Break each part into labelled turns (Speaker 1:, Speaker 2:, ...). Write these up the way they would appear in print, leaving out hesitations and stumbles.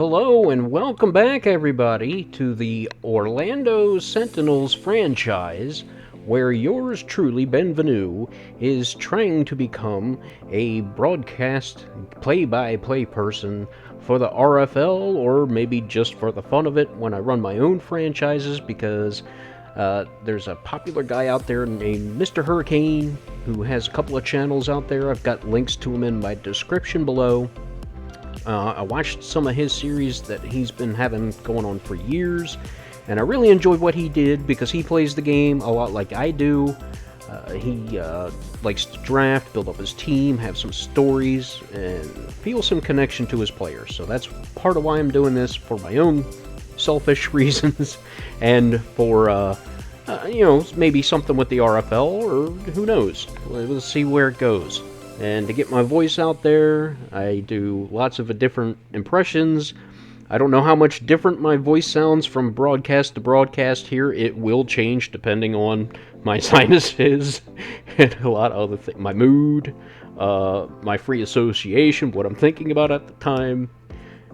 Speaker 1: Hello and welcome back, everybody, to the Orlando Sentinels franchise, where yours truly, Benvenu, is trying to become a broadcast play-by-play person for the RFL, or maybe just for the fun of it when I run my own franchises, because there's a popular guy out there named MrHurricane who has a couple of channels out there. I've got links to him in my description below. I watched some of his series that he's been having going on for years, and I really enjoyed what he did because he plays the game a lot like I do. He likes to draft, build up his team, have some stories, and feel some connection to his players. So that's part of why I'm doing this, for my own selfish reasons, and for, maybe something with the RFL, or who knows. We'll see where it goes. And to get my voice out there, I do lots of different impressions. I don't know how much different my voice sounds from broadcast to broadcast here. It will change depending on my sinuses and a lot of other things. My mood, my free association, what I'm thinking about at the time.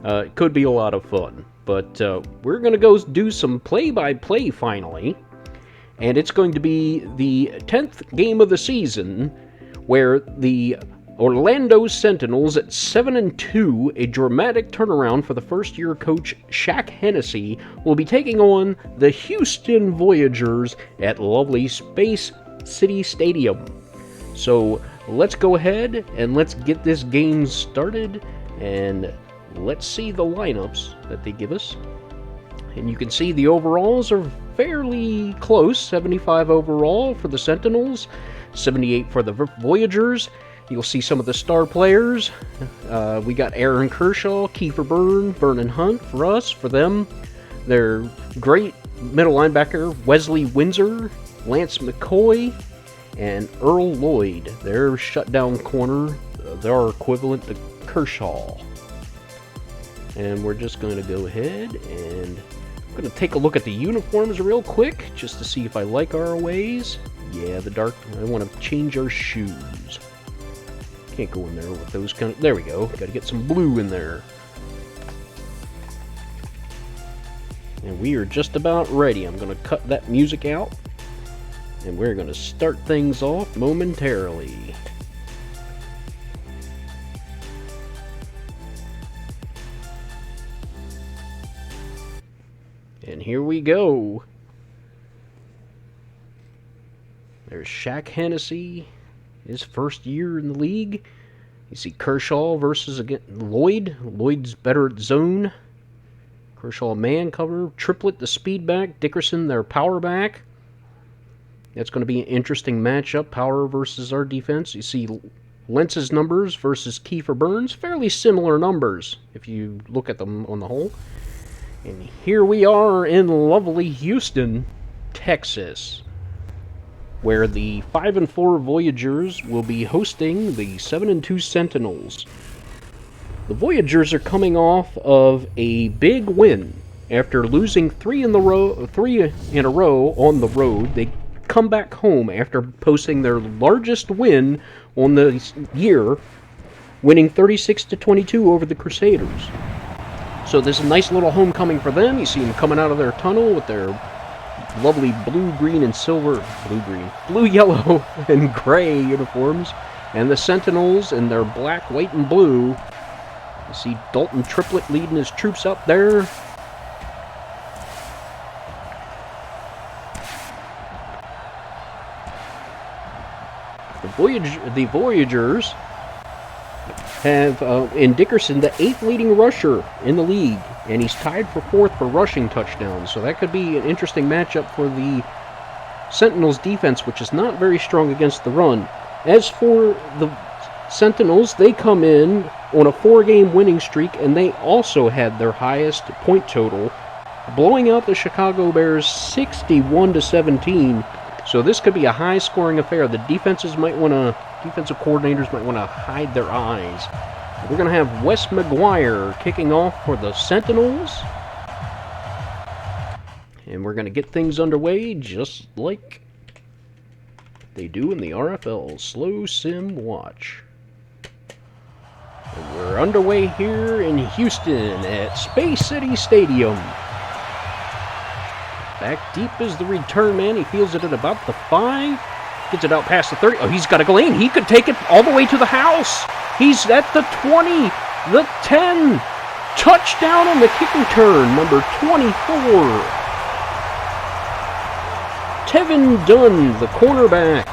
Speaker 1: It could be a lot of fun. But we're going to go do some play-by-play finally. And it's going to be the 10th game of the season, where the Orlando Sentinels at 7-2, a dramatic turnaround for the first-year coach Shaq Hennessy, will be taking on the Houston Voyagers at lovely Space City Stadium. So let's go ahead and let's get this game started, and let's see the lineups that they give us. And you can see the overalls are fairly close, 75 overall for the Sentinels, 78 for the Voyagers. You'll see some of the star players. We got Aaron Kershaw, Kiefer Byrne, Vernon Hunt for us. For them, they're great middle linebacker Wesley Windsor, Lance McCoy, and Earl Lloyd. They're shutdown corner. They're equivalent to Kershaw. And we're just going to go ahead and I'm going to take a look at the uniforms real quick just to see if I like our ways. Yeah, the dark. I want to change our shoes. Can't go in there with those kind of. There we go. Got to get some blue in there. And we are just about ready. I'm going to cut that music out, and we're going to start things off momentarily. And here we go. There's Shaq Hennessy, his first year in the league. You see Kershaw versus again Lloyd. Lloyd's better at zone. Kershaw man cover. Triplet the speed back. Dickerson their power back. That's going to be an interesting matchup. Power versus our defense. You see Lentz's numbers versus Kiefer Burns. Fairly similar numbers if you look at them on the whole. And here we are in lovely Houston, Texas, where the 5-4 Voyagers will be hosting the 7-2 Sentinels. The Voyagers are coming off of a big win after losing three in a row on the road. They come back home after posting their largest win on the year, winning 36-22 over the Crusaders. So this is a nice little homecoming for them. You see them coming out of their tunnel with their lovely blue, green, and silver, blue, yellow, and gray uniforms. And the Sentinels in their black, white, and blue. You see Dalton Triplett leading his troops up there. The Voyagers have, in Dickerson, the 8th leading rusher in the league, and he's tied for 4th for rushing touchdowns, so that could be an interesting matchup for the Sentinels defense, which is not very strong against the run. As for the Sentinels, they come in on a 4-game winning streak, and they also had their highest point total, blowing out the Chicago Bears 61-17, so this could be a high-scoring affair. The defensive coordinators might want to hide their eyes. We're going to have Wes McGuire kicking off for the Sentinels. And we're going to get things underway just like they do in the RFL. Slow sim watch. And we're underway here in Houston at Space City Stadium. Back deep is the return man. He feels it at about the 5. Gets it out past the 30. Oh, he's got a lane. He could take it all the way to the house. He's at the 20, the 10. Touchdown on the kick return, number 24. Tevin Dunn, the cornerback.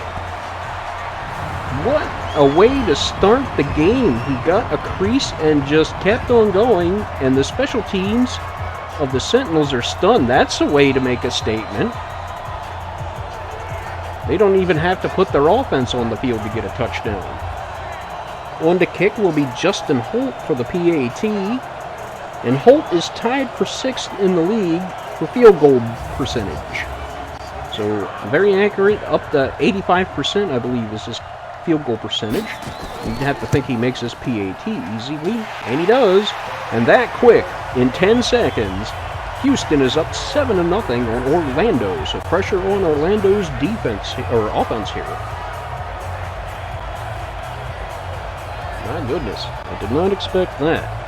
Speaker 1: What a way to start the game. He got a crease and just kept on going, and the special teams of the Sentinels are stunned. That's a way to make a statement. They don't even have to put their offense on the field to get a touchdown. On the kick will be Justin Holt for the PAT, and Holt is tied for 6th in the league for field goal percentage. So very accurate, up to 85%, I believe, is his field goal percentage. You'd have to think he makes his PAT easily, and he does. And that quick, in 10 seconds, Houston is up 7-0 on Orlando. So pressure on Orlando's defense or offense here. My goodness, I did not expect that.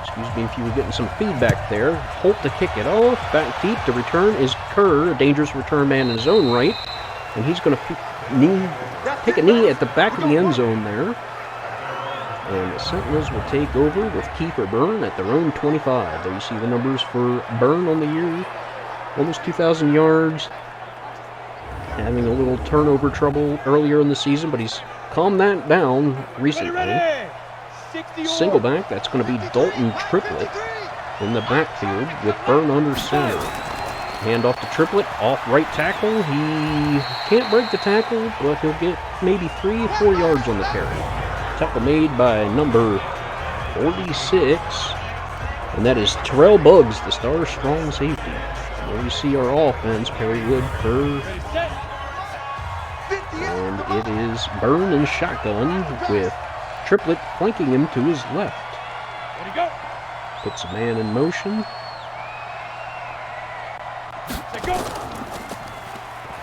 Speaker 1: Excuse me if you were getting some feedback there. Holt to kick it off. Back deep. The return is Kerr, a dangerous return man in his own right. And he's going to take a knee at the back of the end zone there. And the Sentinels will take over with Kiefer Byrne at their own 25. There you see the numbers for Byrne on the year. Almost 2,000 yards. Having a little turnover trouble earlier in the season, but he's calmed that down recently. Single back, that's going to be Dalton Triplett in the backfield with Byrne under center. Hand off to Triplett, off right tackle. He can't break the tackle, but he'll get maybe 3 or 4 yards on the carry. Tackle made by number 46, and that is Terrell Buggs, the star strong safety. There you see our offense, Perry Wood, Kerr, and it is Byrne in shotgun with Triplett flanking him to his left. Puts a man in motion.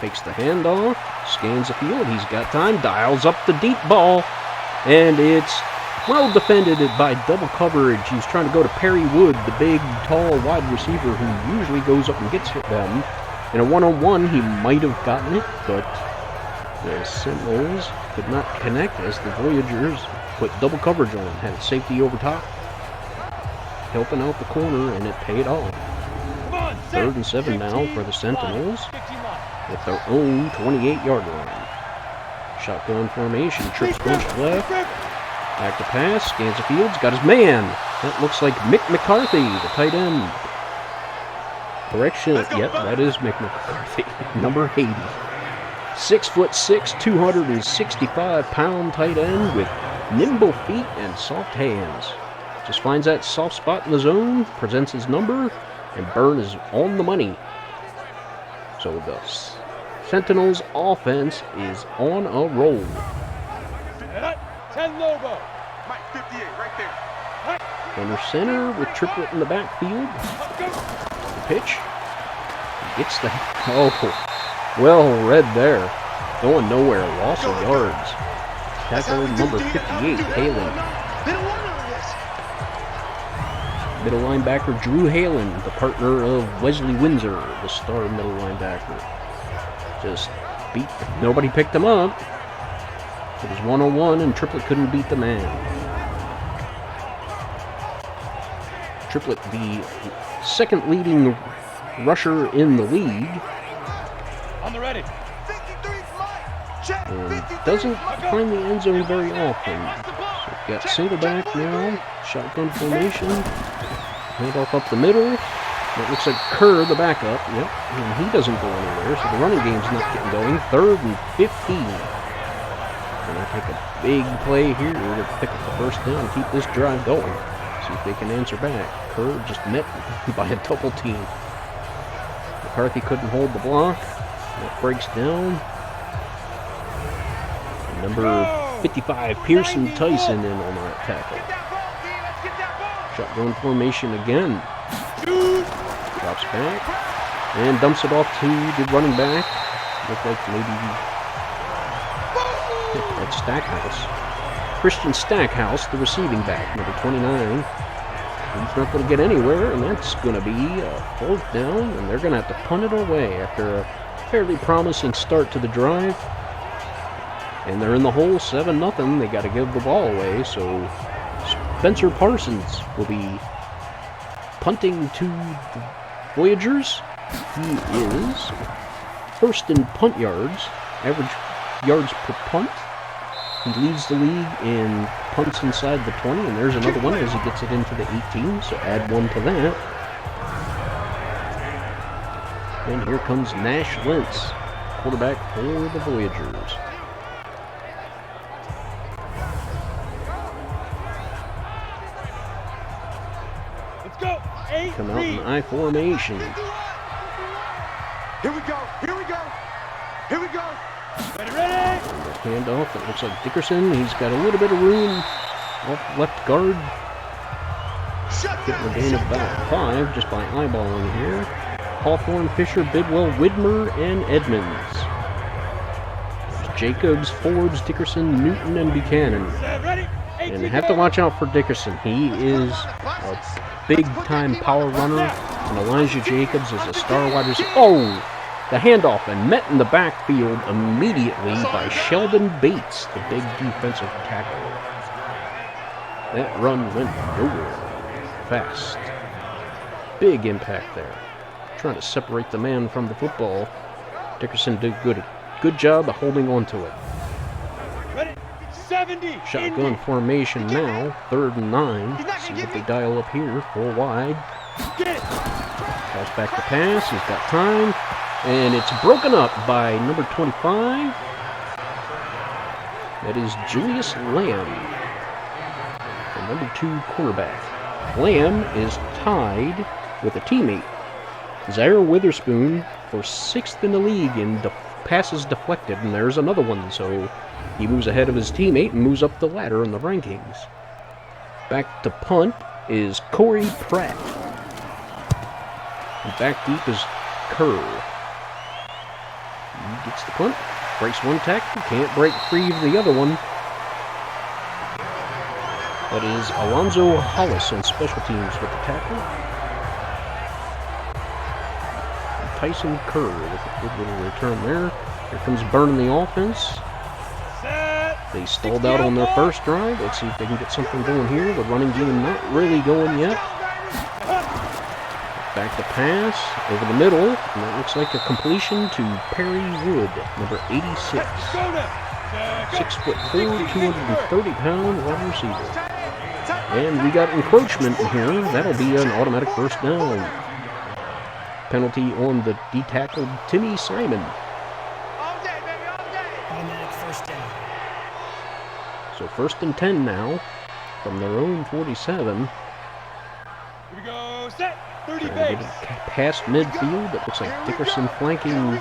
Speaker 1: Fakes the handoff, scans the field, he's got time, dials up the deep ball, and it's well defended by double coverage. He's trying to go to Perry Wood, the big, tall, wide receiver who usually goes up and gets them. In a one-on-one, he might have gotten it, but the Sentinels could not connect as the Voyagers put double coverage on. Had safety over top, helping out the corner, and it paid off. 3rd and 7 now for the Sentinels at their own 28-yard line. Shotgun formation, trips bunch left. Back to pass, scans the fields, got his man. That looks like Mick McCarthy, the tight end. Correction, yep, that is Mick McCarthy, number 80. 6'6", 265-pound tight end with nimble feet and soft hands. Just finds that soft spot in the zone, presents his number, and Byrne is on the money. So the Sentinels offense is on a roll.
Speaker 2: 10 Lobo. Mike 58 right there.
Speaker 1: Under center with Triplett in the backfield. The pitch. He gets the... Oh, well read there. Going nowhere. Loss of yards. Tackle number 58, Halen. Middle linebacker Drew Halen, the partner of Wesley Windsor, the star middle linebacker. Just beat... Nobody picked him up. It was one-on-one, and Triplett couldn't beat the man. Triplett, the second leading rusher in the league.
Speaker 2: On the ready.
Speaker 1: And doesn't find the end zone very often. So we've got single back now, shotgun formation, handoff up the middle. It looks like Kerr, the backup, yep, and he doesn't go anywhere, so the running game's not getting going. 3rd and 15. And I take a big play here to pick up the first down and keep this drive going. See if they can answer back. Kerr just met by a double team. McCarthy couldn't hold the block. That breaks down. And number 55, Pearson Tyson, in on that tackle. Shotgun formation again. Drops back and dumps it off to the running back. Looked like maybe That's Stackhouse. Christian Stackhouse, the receiving back, number 29. He's not going to get anywhere, and that's going to be a 4th down, and they're going to have to punt it away after a fairly promising start to the drive. And they're in the hole, 7-0. They got to give the ball away, so Spencer Parsons will be punting to the Voyagers. He is 1st in punt yards, average yards per punt. He leads the league in punts inside the 20, and there's another one as he gets it into the 18, so add 1 to that. And here comes Nash Lentz, quarterback for the Voyagers.
Speaker 2: Let's go.
Speaker 1: Come out in I formation.
Speaker 2: Here we go. Here we go. Here we go.
Speaker 1: Ready. Handoff. It looks like Dickerson. He's got a little bit of room off left guard. Getting a gain of about 5 just by eyeballing here. Hawthorne, Fisher, Bidwell, Widmer, and Edmonds. There's Jacobs, Forbes, Dickerson, Newton, and Buchanan. And have to watch out for Dickerson. He is a big-time power runner, and Elijah Jacobs is a star wide receiver. Oh! The handoff and met in the backfield immediately by Sheldon Bates, the big defensive tackle. That run went nowhere fast. Big impact there. Trying to separate the man from the football. Dickerson did good job of holding on to it. Shotgun formation now, 3rd and 9. See what they dial up here, 4 wide. Calls back the pass, he's got time. And it's broken up by number 25. That is Julius Lamb, the number 2 quarterback. Lamb is tied with a teammate, Zaire Witherspoon, for 6th in the league in passes deflected. And there's another one, so he moves ahead of his teammate and moves up the ladder in the rankings. Back to punt is Corey Pratt. And back deep is Kerr. He gets the punt, breaks one tackle, can't break free of the other one. That is Alonzo Hollis on special teams with the tackle. And Tyson Kerr with a good little return there. Here comes Byrne in the offense. They stalled out on their first drive. Let's see if they can get something going here. The running game not really going yet. Back to pass, over the middle, and that looks like a completion to Perry Wood, number 86. 6'4", 230-pound wide receiver. And we got encroachment in here. That'll be an automatic 1st down. Penalty on the D-tackled Timmy Simon.
Speaker 3: Automatic 1st down.
Speaker 1: So 1st and 10 now, from their own 47.
Speaker 2: Here we go. Set. 30
Speaker 1: base. Past midfield. It looks like Dickerson flanking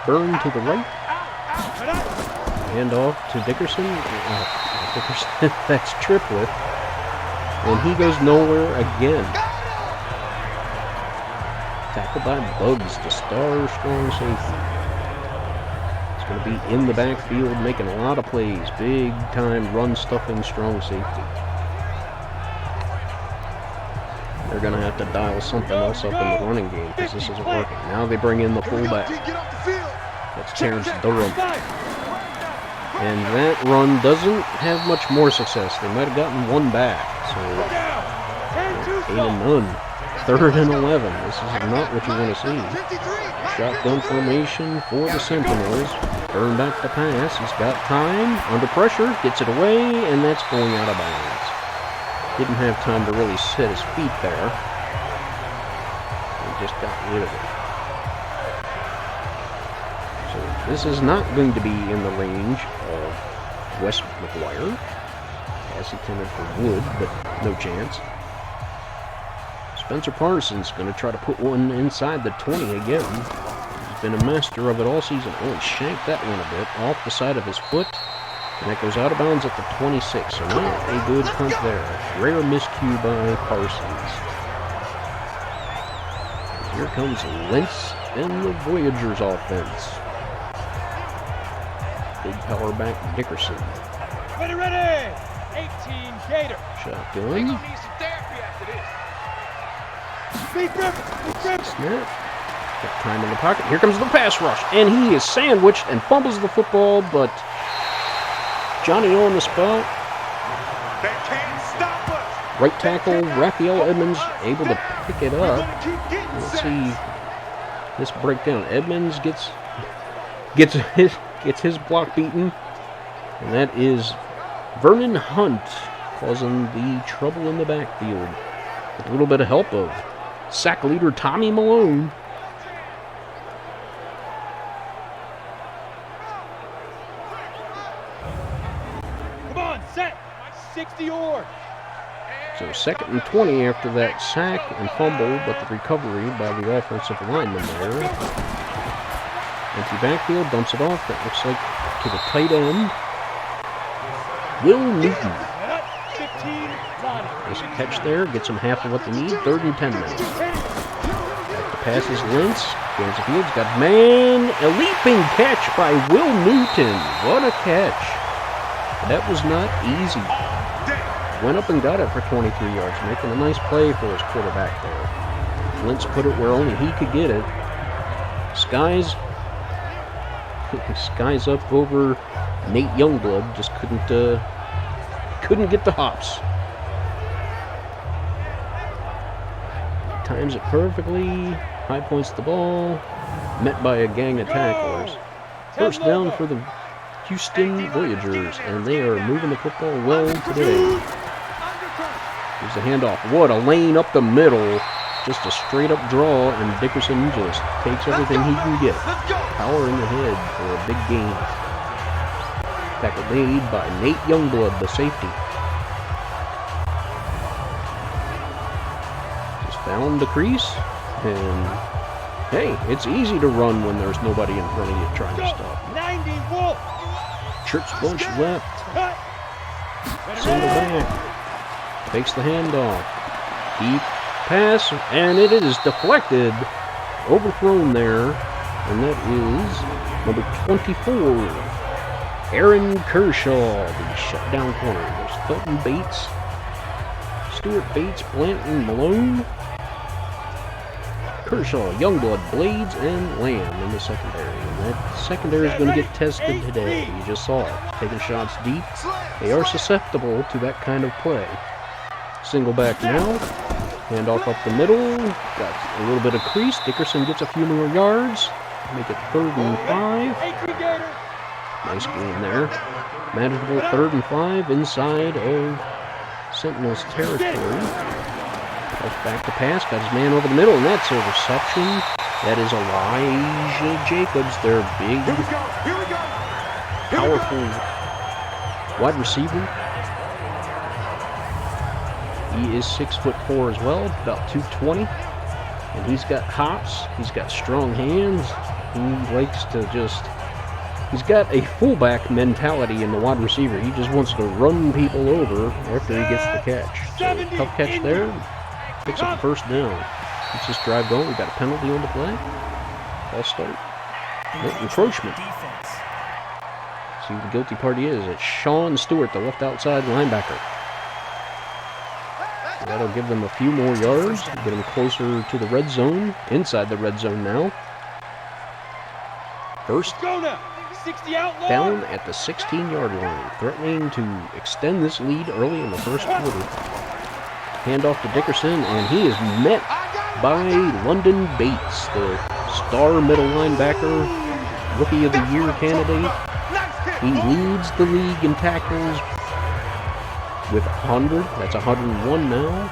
Speaker 1: Byrne to the right. Hand off to Dickerson. Dickerson, that's Triplett. And he goes nowhere again. Tackled by Bugs, the star strong safety. It's going to be in the backfield, making a lot of plays. Big time run stuffing strong safety. They're going to have to dial something else up in the running game because this isn't working. Now they bring in the fullback. That's Terrence Durham. And that run doesn't have much more success. They might have gotten one back. So 8 and none. 3rd and 11. This is not what you want to see. Shotgun formation for the Sentinels. Byrne back to pass. He's got time. Under pressure. Gets it away. And that's going out of bounds. Didn't have time to really set his feet there. He just got rid of it. So this is not going to be in the range of Wes McGuire. Pass intended for Wood, but no chance. Spencer Parsons going to try to put one inside the 20 again. He's been a master of it all season. Oh, he shanked that one a bit off the side of his foot. And that goes out of bounds at the 26, so not a good punt there. Rare miscue by Parsons. Here comes Lentz and the Voyagers offense. Big power back Dickerson.
Speaker 2: Ready! 18 Gator.
Speaker 1: Shotgun.
Speaker 2: Need some therapy after this.
Speaker 1: Snap. Got time in the pocket. Here comes the pass rush. And he is sandwiched and fumbles the football, but Johnny on the spot.
Speaker 2: They can't stop us.
Speaker 1: Right tackle Raphael Edmonds able to pick it
Speaker 2: We're
Speaker 1: up.
Speaker 2: gonna keep getting
Speaker 1: Let's
Speaker 2: sacks.
Speaker 1: see this breakdown. Edmonds gets his block beaten, and that is Vernon Hunt causing the trouble in the backfield. With a little bit of help of sack leader Tommy Malone.
Speaker 2: Come on, set. 60 or.
Speaker 1: So 2nd and 20 after that sack and fumble, but the recovery by the offensive lineman there. Empty backfield, dumps it off. That looks like to the tight end. Will Newton.
Speaker 2: 15,
Speaker 1: Nice catch there, gets them half of what they need. 3rd and 10 now. Back to passes Lentz. Gains the field, got man. A leaping catch by Will Newton. What a catch. That was not easy. Went up and got it for 23 yards, making a nice play for his quarterback there. Lentz put it where only he could get it. Skies up over Nate Youngblood, just couldn't get the hops. Times it perfectly, high points the ball, met by a gang of tacklers. First down for the Houston Voyagers, and they are moving the football well today. Here's the handoff. What a lane up the middle. Just a straight up draw, and Dickerson just takes everything he can get. Power in the head for a big gain. Tackle made by Nate Youngblood, the safety. Just found the crease, and hey, it's easy to run when there's nobody in front of you trying to stop.
Speaker 2: 90 Wolf.
Speaker 1: Church bunch left. Single back. Takes the handoff. Deep pass, and it is deflected. Overthrown there. And that is number 24. Aaron Kershaw, the shutdown corner. There's Felton Bates, Stuart Bates, Blanton, Malone, Kershaw, Youngblood, Blades, and Lamb in the secondary. And that secondary is going to get tested today. You just saw it. Taking shots deep. They are susceptible to that kind of play. Single back now. Handoff up the middle. Got a little bit of crease. Dickerson gets a few more yards. Make it 3rd and 5. Nice gain there. Manageable 3rd and 5 inside of Sentinels territory. Back to pass. Got his man over the middle, and that's a reception. That is Elijah Jacobs, their big, powerful wide receiver. He is 6'4" as well, about 220. And he's got hops. He's got strong hands. He likes to just... He's got a fullback mentality in the wide receiver. He just wants to run people over after he gets the catch. So, tough catch there. Picks up the first down. Let's just drive going. We've got a penalty on the play. Ball start. Encroachment. See who the guilty party is. It's Sean Stewart, the left outside linebacker. That'll give them a few more yards. Get them closer to the red zone. Inside the red zone now. First down at the 16-yard line. Threatening to extend this lead early in the first quarter. Handoff to Dickerson, and he is met by London Bates, the star middle linebacker, Rookie of the Year candidate. He leads the league in tackles with 100. That's 101 now.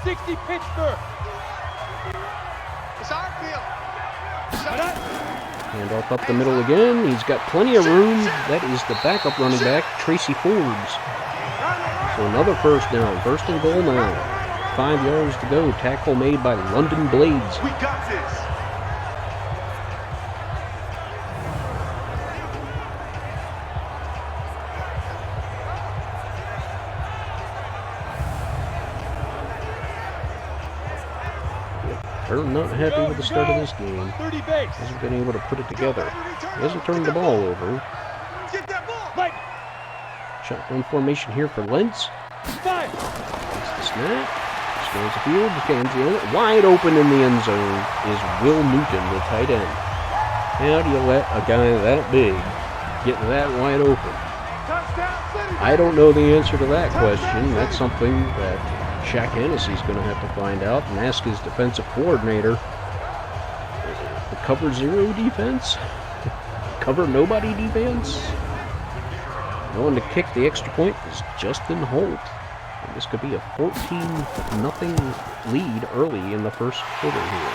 Speaker 2: 60 Pittsburgh. It's our field.
Speaker 1: Handoff up the middle again. He's got plenty of room. That is the backup running back, Tracy Forbes. So another first down. First and goal now. 5 yards to go. Tackle made by London Blades.
Speaker 2: We got this.
Speaker 1: They're not happy with the start of this game. Hasn't been able to put it together. He hasn't turned the ball over. Shotgun formation here for Lentz. Takes the snap. Scans the field. Scans the end. Wide open in the end zone is Will Newton, the tight end. How do you let a guy that big get that wide open? I don't know the answer to that question. That's something that Shaq Hennessy's going to have to find out and ask his defensive coordinator. The cover zero defense? Cover nobody defense? Going to kick the extra point is Justin Holt. And this could be a 14-0 lead early in the first quarter here.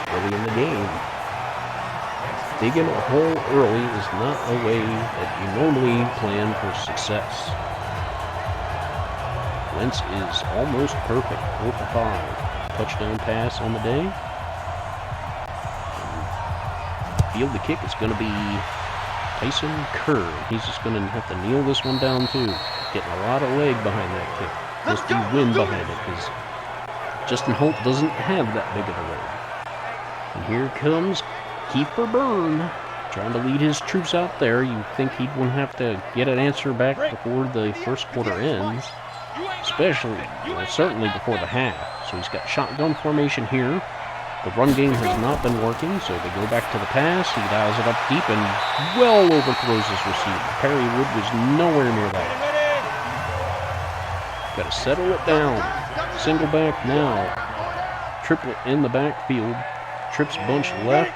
Speaker 1: Early in the game. Digging a hole early is not a way that you normally plan for success. Wentz is almost perfect, 4 for 5. Touchdown pass on the day. And field the kick is going to be Tyson Kerr. He's just going to have to kneel this one down too. Getting a lot of leg behind that kick. Must be wind behind it because Justin Holt doesn't have that big of a leg. And here comes Kiefer Byrne, trying to lead his troops out there. You think he'd want to have to get an answer back before the first quarter ends, especially, certainly before the half. So he's got shotgun formation here. The run game has not been working, so they go back to the pass. He dials it up deep and well overthrows his receiver. Perry Wood was nowhere near that. Got to settle it down. Single back now. Triplet in the backfield. Trips bunch left.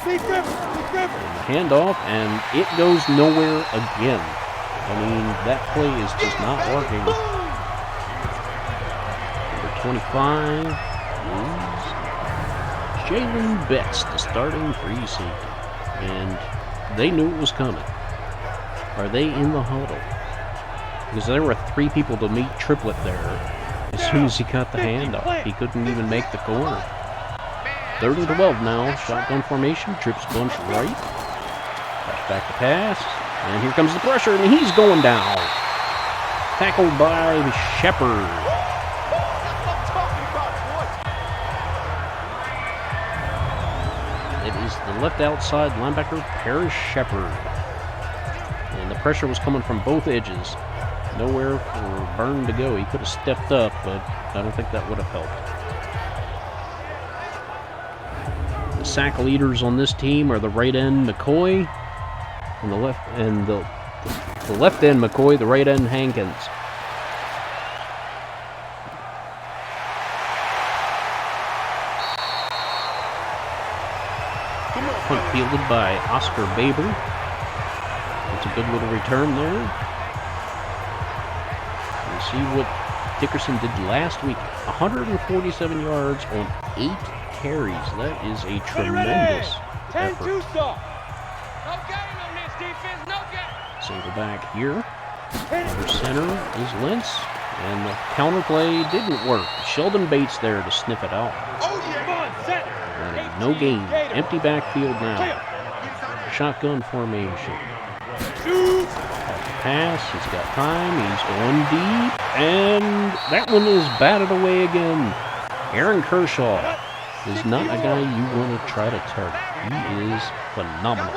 Speaker 1: And the handoff, and it goes nowhere again. I mean, that play is just not working. Number 25 is Jalen Betts, the starting free safety. And they knew it was coming. Are they in the huddle? Because there were 3 people to meet Triplet there. As soon as he got the handoff, he couldn't even make the corner. 3rd and 12 now. Shotgun formation. Trips bunch right. Back to pass. And here comes the pressure, and he's going down. Tackled by Shepard. It is the left outside linebacker, Paris Shepard. And the pressure was coming from both edges. Nowhere for Byrne to go. He could have stepped up, but I don't think that would have helped. The sack leaders on this team are the right end McCoy, and the left end McCoy, the right end Hankins. Punt fielded by Oscar Baber. It's a good little return there. We'll see what Dickerson did last week. 147 yards on 8 carries. That is a tremendous effort. Single back here. Under center is Lentz. And the counter play didn't work. Sheldon Bates there to sniff it out. And no gain. Empty backfield now. Shotgun formation. Pass. He's got time. He's going deep. And that one is batted away again. Aaron Kershaw is not a guy you want to try to target. He is phenomenal.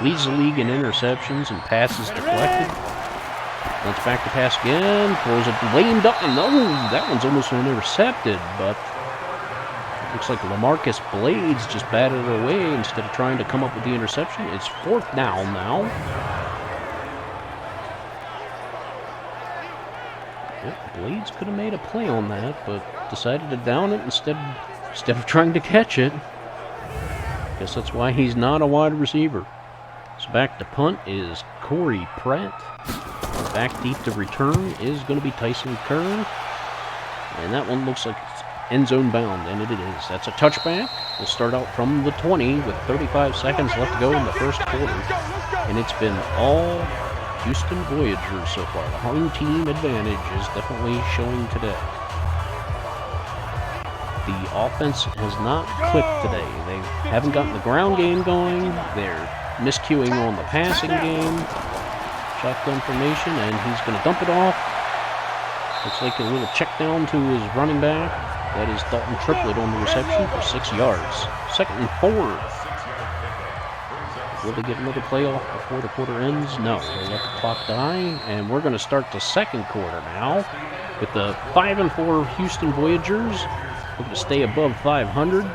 Speaker 1: Leads the league in interceptions and passes deflected. Let's back to pass again. Throws it lame duck. No, that one's almost intercepted, but looks like LaMarcus Blades just batted it away instead of trying to come up with the interception. It's 4th down now. Yep, Blades could have made a play on that, but decided to down it instead of trying to catch it. Guess that's why he's not a wide receiver. So back to punt is Corey Pratt. Back deep to return is going to be Tyson Kerr. And that one looks like it's end zone bound, and it is. That's a touchback. We'll start out from the 20 with 35 seconds left to go in the first quarter. And it's been all Houston Voyagers so far. The home team advantage is definitely showing today. The offense has not clicked today. They haven't gotten the ground game going. They're miscuing on the passing game. Shotgun formation, and he's going to dump it off. Looks like a little check down to his running back. That is Dalton Triplett on the reception for 6 yards. 2nd and 4. Will they get another playoff before the quarter ends? No, they'll let the clock die, and we're going to start the 2nd quarter now with the 5-4 Houston Voyagers looking to stay above 500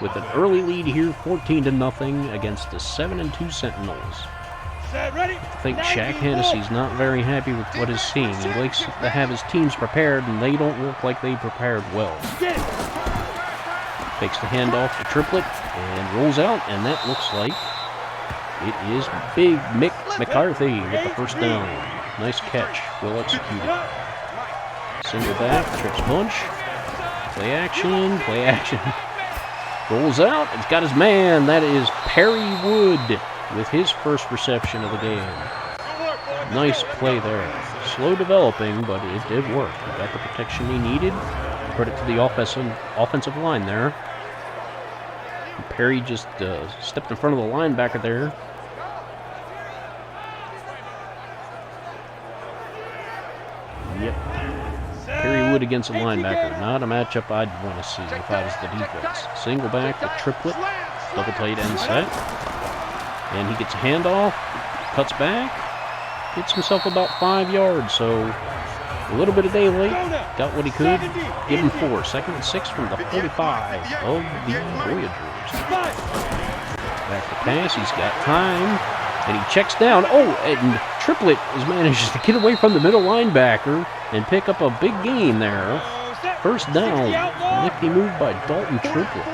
Speaker 1: with an early lead here, 14-0 against the 7-2 Sentinels. I think Shaq Hennessy's not very happy with what he's seeing. He likes to have his teams prepared, and they don't look like they prepared well. Takes the handoff to Triplett and rolls out, and that looks like it is Big Mick McCarthy with the first down. Nice catch, well executed. Single back, trips bunch. Play action. Rolls out, it's got his man. That is Perry Wood with his first reception of the game. Nice play there. Slow developing, but it did work. He got the protection he needed. Credit to the offensive line there. And Perry just stepped in front of the linebacker there. Yep. Perry Wood against a linebacker. Not a matchup I'd want to see if I was the defense. Single back to Triplett. Double tight end set. And he gets a handoff. Cuts back. Gets himself about 5 yards. So a little bit of daylight. Got what he could. Give him 4. 2nd and 6 from the 45 of the Voyagers. Back to pass. He's got time. And he checks down. Oh, and Triplett has managed to get away from the middle linebacker and pick up a big gain there. First down. Nifty move by Dalton Triplett.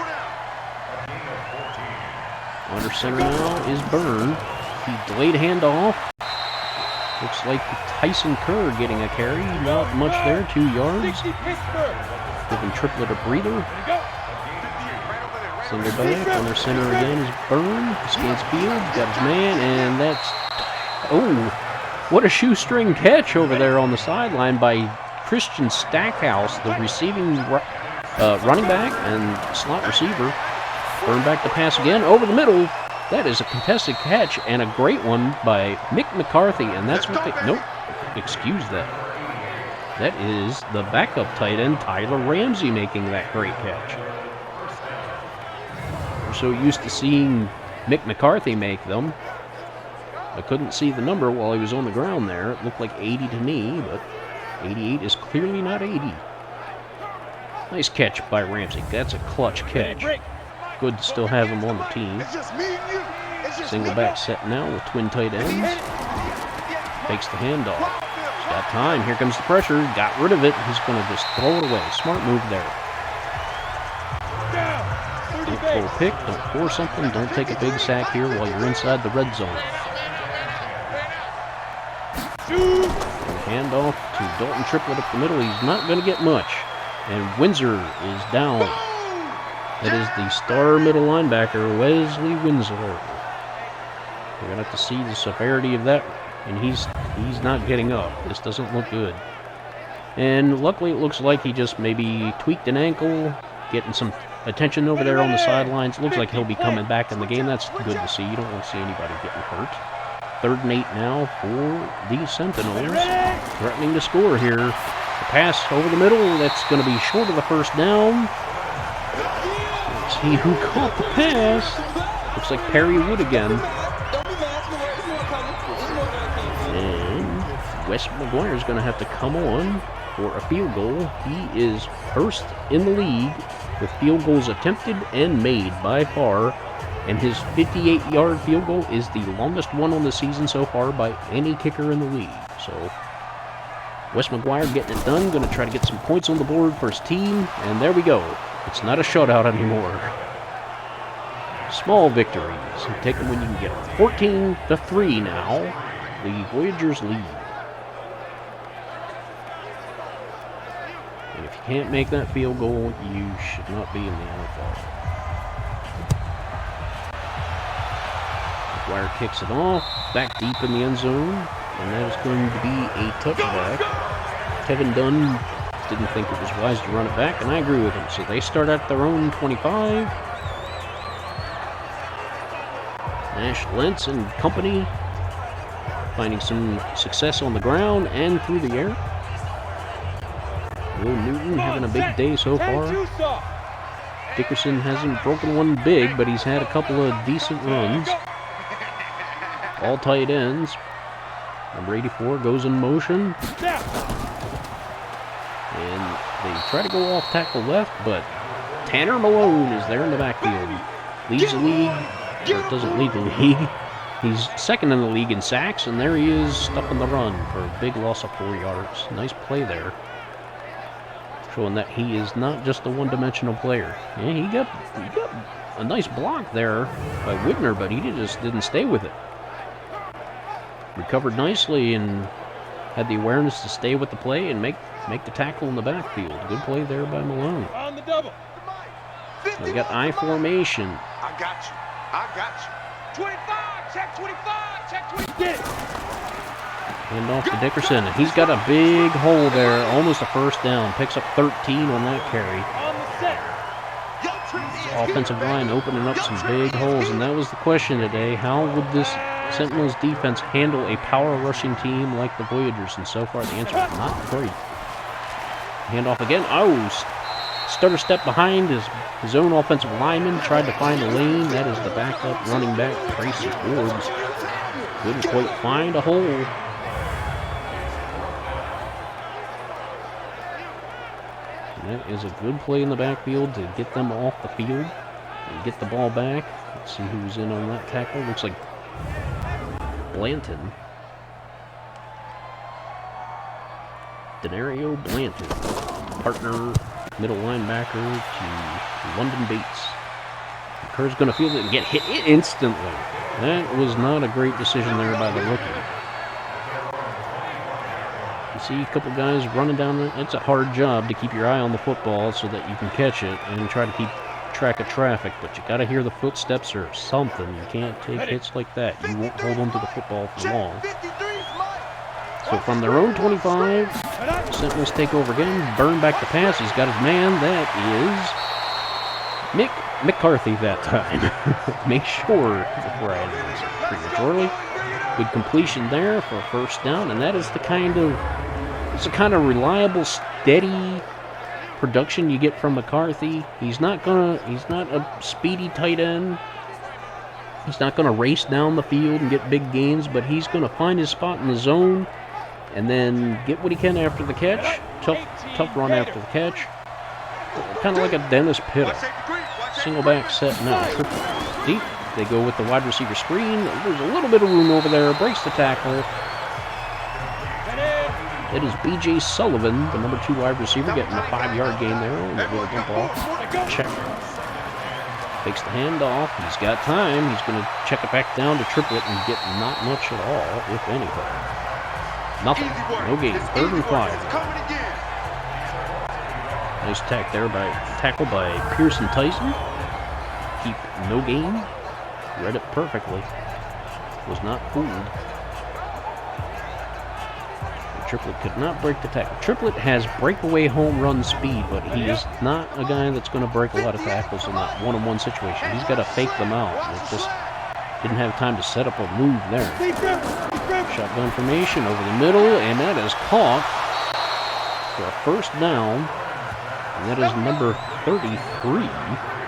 Speaker 1: Under center now is Byrne. He delayed handoff. Looks like Tyson Kerr getting a carry. Not much there. 2 yards. Giving Triplett a breather. Single back, under center again is Byrne. Scans field, got his man, and that's... Oh, what a shoestring catch over there on the sideline by Christian Stackhouse, the receiving running back and slot receiver. Byrne back to pass again, over the middle. That is a contested catch and a great one by Mick McCarthy, and that's what they... Nope, excuse that. That is the backup tight end, Tyler Ramsey, making that great catch. We're so used to seeing Mick McCarthy make them. I couldn't see the number while he was on the ground there. It looked like 80 to me, but 88 is clearly not 80. Nice catch by Ramsey. That's a clutch catch. Good to still have him on the team. Single back set now with twin tight ends. Takes the handoff. He's got time. Here comes the pressure. Got rid of it. He's going to just throw it away. Smart move there. Don't pull a pick. Don't force something. Don't take a big sack here while you're inside the red zone. Handoff to Dalton Triplett up the middle. He's not going to get much. And Windsor is down. That is the star middle linebacker, Wesley Windsor. We're going to have to see the severity of that. And he's not getting up. This doesn't look good. And luckily it looks like he just maybe tweaked an ankle, getting some attention over there on the sidelines. It looks like he'll be coming back in the game. That's good to see. You don't want to see anybody getting hurt. 3rd and 8 now for the Sentinels. Threatening to score here. The pass over the middle. That's going to be short of the first down. Let's see who caught the pass. Looks like Perry Wood again. And Wes McGuire is going to have to come on for a field goal. He is first in the league with field goals attempted and made by far. And his 58-yard field goal is the longest one on the season so far by any kicker in the league. So, Wes McGuire getting it done. Going to try to get some points on the board for his team. And there we go. It's not a shutout anymore. Small victories. Take them when you can get them. 14-3 now. The Voyagers lead. And if you can't make that field goal, you should not be in the NFL. McGuire kicks it off, back deep in the end zone, and that is going to be a touchback. Kevin Dunn didn't think it was wise to run it back, and I agree with him. So they start at their own 25. Nash Lentz and company finding some success on the ground and through the air. Will Newton having a big day so far. Dickerson hasn't broken one big, but he's had a couple of decent runs. All tight ends. Number 84 goes in motion. And they try to go off tackle left, but Tanner Malone is there in the backfield. Leads the league, or doesn't lead the league. He's second in the league in sacks, and there he is stuck on the run for a big loss of 4 yards. Nice play there. Showing that he is not just a one-dimensional player. Yeah, he got a nice block there by Wigner, but he just didn't stay with it. Recovered nicely and had the awareness to stay with the play and make the tackle in the backfield. Good play there by Malone.
Speaker 2: On the double.
Speaker 1: We got I formation.
Speaker 2: I got you. I got you. 25, check 25, check 20. Get it.
Speaker 1: Hand off to Dickerson. He's got a big hole there, almost a first down. Picks up 13 on that carry.
Speaker 2: On the set.
Speaker 1: Offensive line opening up some big holes, and that was the question today. How would this Sentinels defense handle a power rushing team like the Voyagers? And so far the answer is not great. Hand off again. Oh, stutter step behind his own offensive lineman. Tried to find a lane. That is the backup running back, Tracy Forbes. Couldn't quite find a hole. That is a good play in the backfield to get them off the field and get the ball back. Let's see who's in on that tackle. Looks like Blanton. Denario Blanton, partner middle linebacker to London Bates. Kerr's going to field it and get hit instantly. That was not a great decision there by the rookie. You see a couple guys running down there. It's a hard job to keep your eye on the football so that you can catch it and try to keep track of traffic, but you got to hear the footsteps or something. You can't take hits like that. You won't hold on to the football for long. So from their own 25, Sentinels take over again. Burn back the pass. He's got his man. That is McCarthy that time. Make sure before I announce it prematurely. Good completion there for a first down, and that is the kind of reliable, steady production you get from McCarthy. He's not a speedy tight end. He's not gonna race down the field and get big gains, but he's gonna find his spot in the zone and then get what he can after the catch. Tough run after the catch. Kind of like a Dennis Pitta. Single back set now. Deep. They go with the wide receiver screen. There's a little bit of room over there. Breaks the tackle. It is B.J. Sullivan, the number 2 wide receiver, getting a 5-yard gain there on the little jump off. Check. Takes the handoff. He's got time. He's going to check it back down to Triplett and get not much at all, if anything. Nothing. No gain. 3rd and 5. Nice tackle by Pearson Tyson. Keep no gain. Read it perfectly. Was not fooled. Triplett could not break the tackle. Triplett has breakaway home run speed, but he is not a guy that's going to break a lot of tackles in that one-on-one situation. He's got to fake them out. It just didn't have time to set up a move there. Shotgun formation over the middle, and that is caught for a first down. And that is number 33,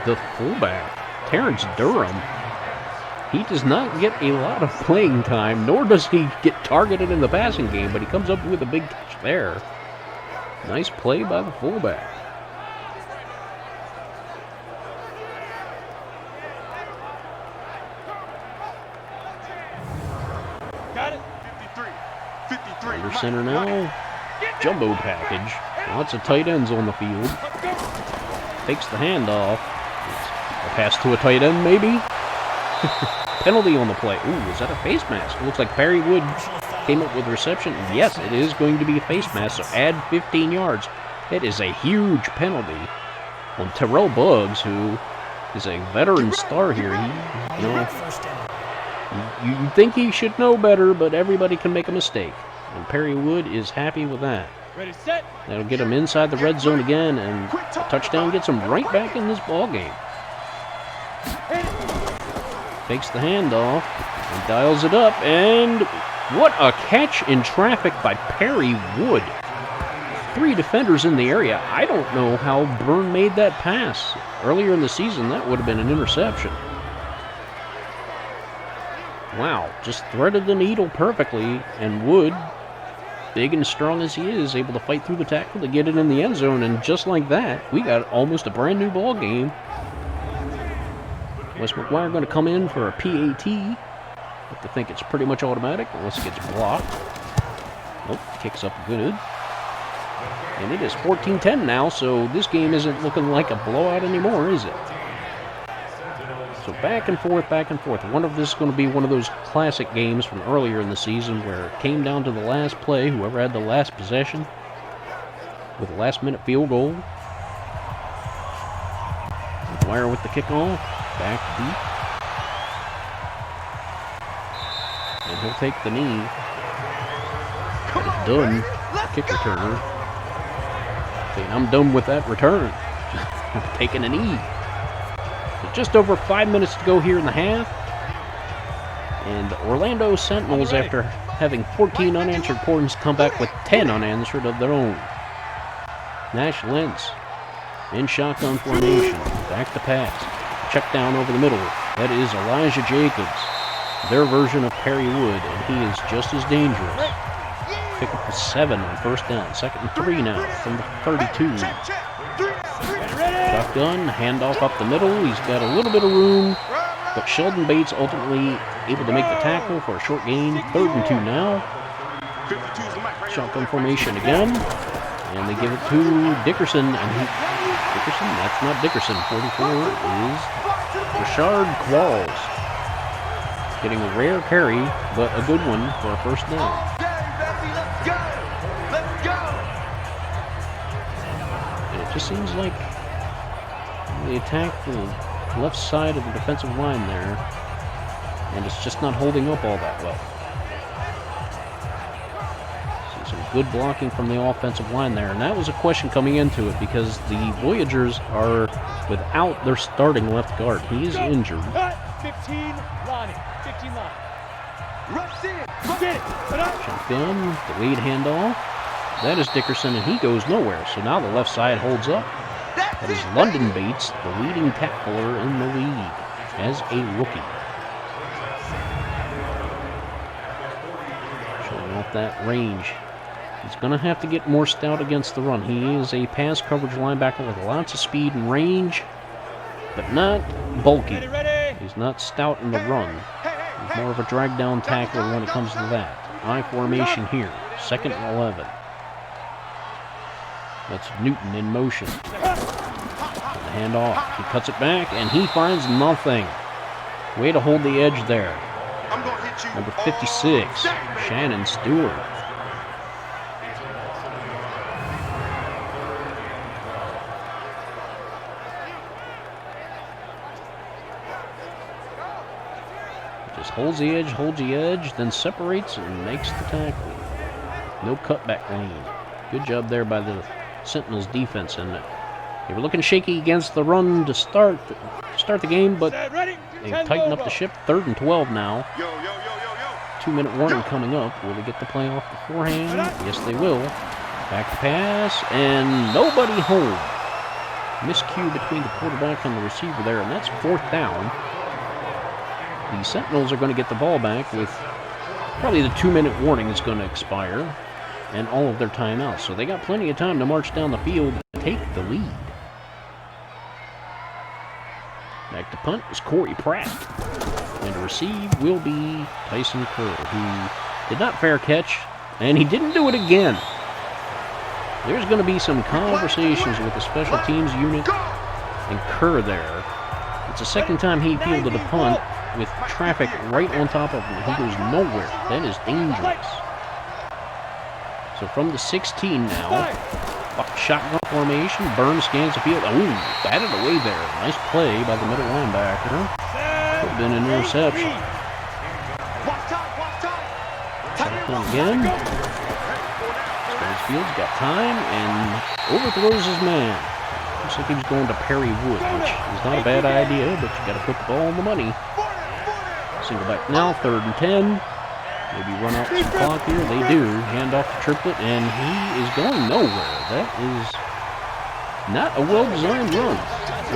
Speaker 1: the fullback, Terrence Durham. He does not get a lot of playing time, nor does he get targeted in the passing game, but he comes up with a big catch there. Nice play by the fullback.
Speaker 2: Got it. 53.
Speaker 1: Under center now. Jumbo package. Lots of tight ends on the field. Takes the handoff. A pass to a tight end, maybe? Penalty on the play. Ooh, is that a face mask? It looks like Perry Wood came up with reception. Yes, it is going to be a face mask, so add 15 yards. It is a huge penalty on Terrell Buggs, who is a veteran star here. You think he should know better, but everybody can make a mistake. And Perry Wood is happy with that.
Speaker 2: Ready, set.
Speaker 1: That'll get him inside the red zone again, and a touchdown gets him right back in this ball game. Takes the handoff and dials it up, and what a catch in traffic by Perry Wood. 3 defenders in the area. I don't know how Byrne made that pass. Earlier in the season, that would have been an interception. Wow, just threaded the needle perfectly, and Wood, big and strong as he is, able to fight through the tackle to get it in the end zone, and just like that, we got almost a brand new ball game. Wes McGuire going to come in for a PAT. I have to think it's pretty much automatic unless it gets blocked. Nope, kicks up good. And it is 14-10 now, so this game isn't looking like a blowout anymore, is it? So back and forth, back and forth. I wonder if this is going to be one of those classic games from earlier in the season where it came down to the last play, whoever had the last possession, with a last-minute field goal. McGuire with the kickoff, back deep. And he'll take the knee. That is done. Kick returner. And I'm done with that return. I'm taking a knee. Just over 5 minutes to go here in the half. And the Orlando Sentinels, after having 14 unanswered points, come back with 10 unanswered of their own. Nash Lentz in shotgun formation. Back to pass. Check down over the middle. That is Elijah Jacobs, their version of Perry Wood, and he is just as dangerous. Pick up a 7 on first down. 2nd and 3 now from the 32. Shotgun, handoff up the middle. He's got a little bit of room, but Sheldon Bates ultimately able to make the tackle for a short gain. 3rd and 2 now. Shotgun formation again, and they give it to Dickerson. And Dickerson? That's not Dickerson. 44 is Rashard Qualls. Getting a rare carry, but a good one for a first down. And it just seems like they attack the left side of the defensive line there, and it's just not holding up all that well. See some good blocking from the offensive line there, and that was a question coming into it because the Voyagers are without their starting left guard. He is injured.
Speaker 3: 15 line.
Speaker 1: Shotgun, delayed handoff. That is Dickerson, and he goes nowhere. So now the left side holds up. That is London Bates, the leading tackler in the league as a rookie. Showing off that range. He's going to have to get more stout against the run. He is a pass coverage linebacker with lots of speed and range, but not bulky. He's not stout in the run. He's more of a drag down tackler when it comes to that. I formation here. 2nd and 11. That's Newton in motion. The handoff. He cuts it back, and he finds nothing. Way to hold the edge there. Number 56, Shannon Stewart. Just holds the edge, then separates and makes the tackle. No cutback lane. Good job there by the Sentinels defense, and they were looking shaky against the run to start the game, but they tighten up the ship. 3rd and 12 now. 2-minute warning coming up. Will they get the play off beforehand? Yes, they will. Back to pass, and nobody home. Miscue between the quarterback and the receiver there, and that's 4th down. The Sentinels are going to get the ball back with probably the 2-minute warning is going to expire and all of their timeouts. So they got plenty of time to march down the field and take the lead. Back to punt is Corey Pratt. And to receive will be Tyson Kerr, who did not fair catch, and he didn't do it again. There's going to be some conversations with the special teams unit and Kerr there. It's the 2nd time he fielded a punt with traffic right on top of him. He goes nowhere. That is dangerous. So from the 16 now, shotgun formation. Burns scans the field. Oh, batted away there. Nice play by the middle linebacker. Could have been an interception. Shotgun again. Field's got time and overthrows his man. Looks like he was going to Perry Wood, which is not a bad idea, but you got to put the ball on the money. Single back now, 3rd and 10. Maybe run out some clock here. They do. Hand off to Triplet, and he is going nowhere. That is not a well-designed run,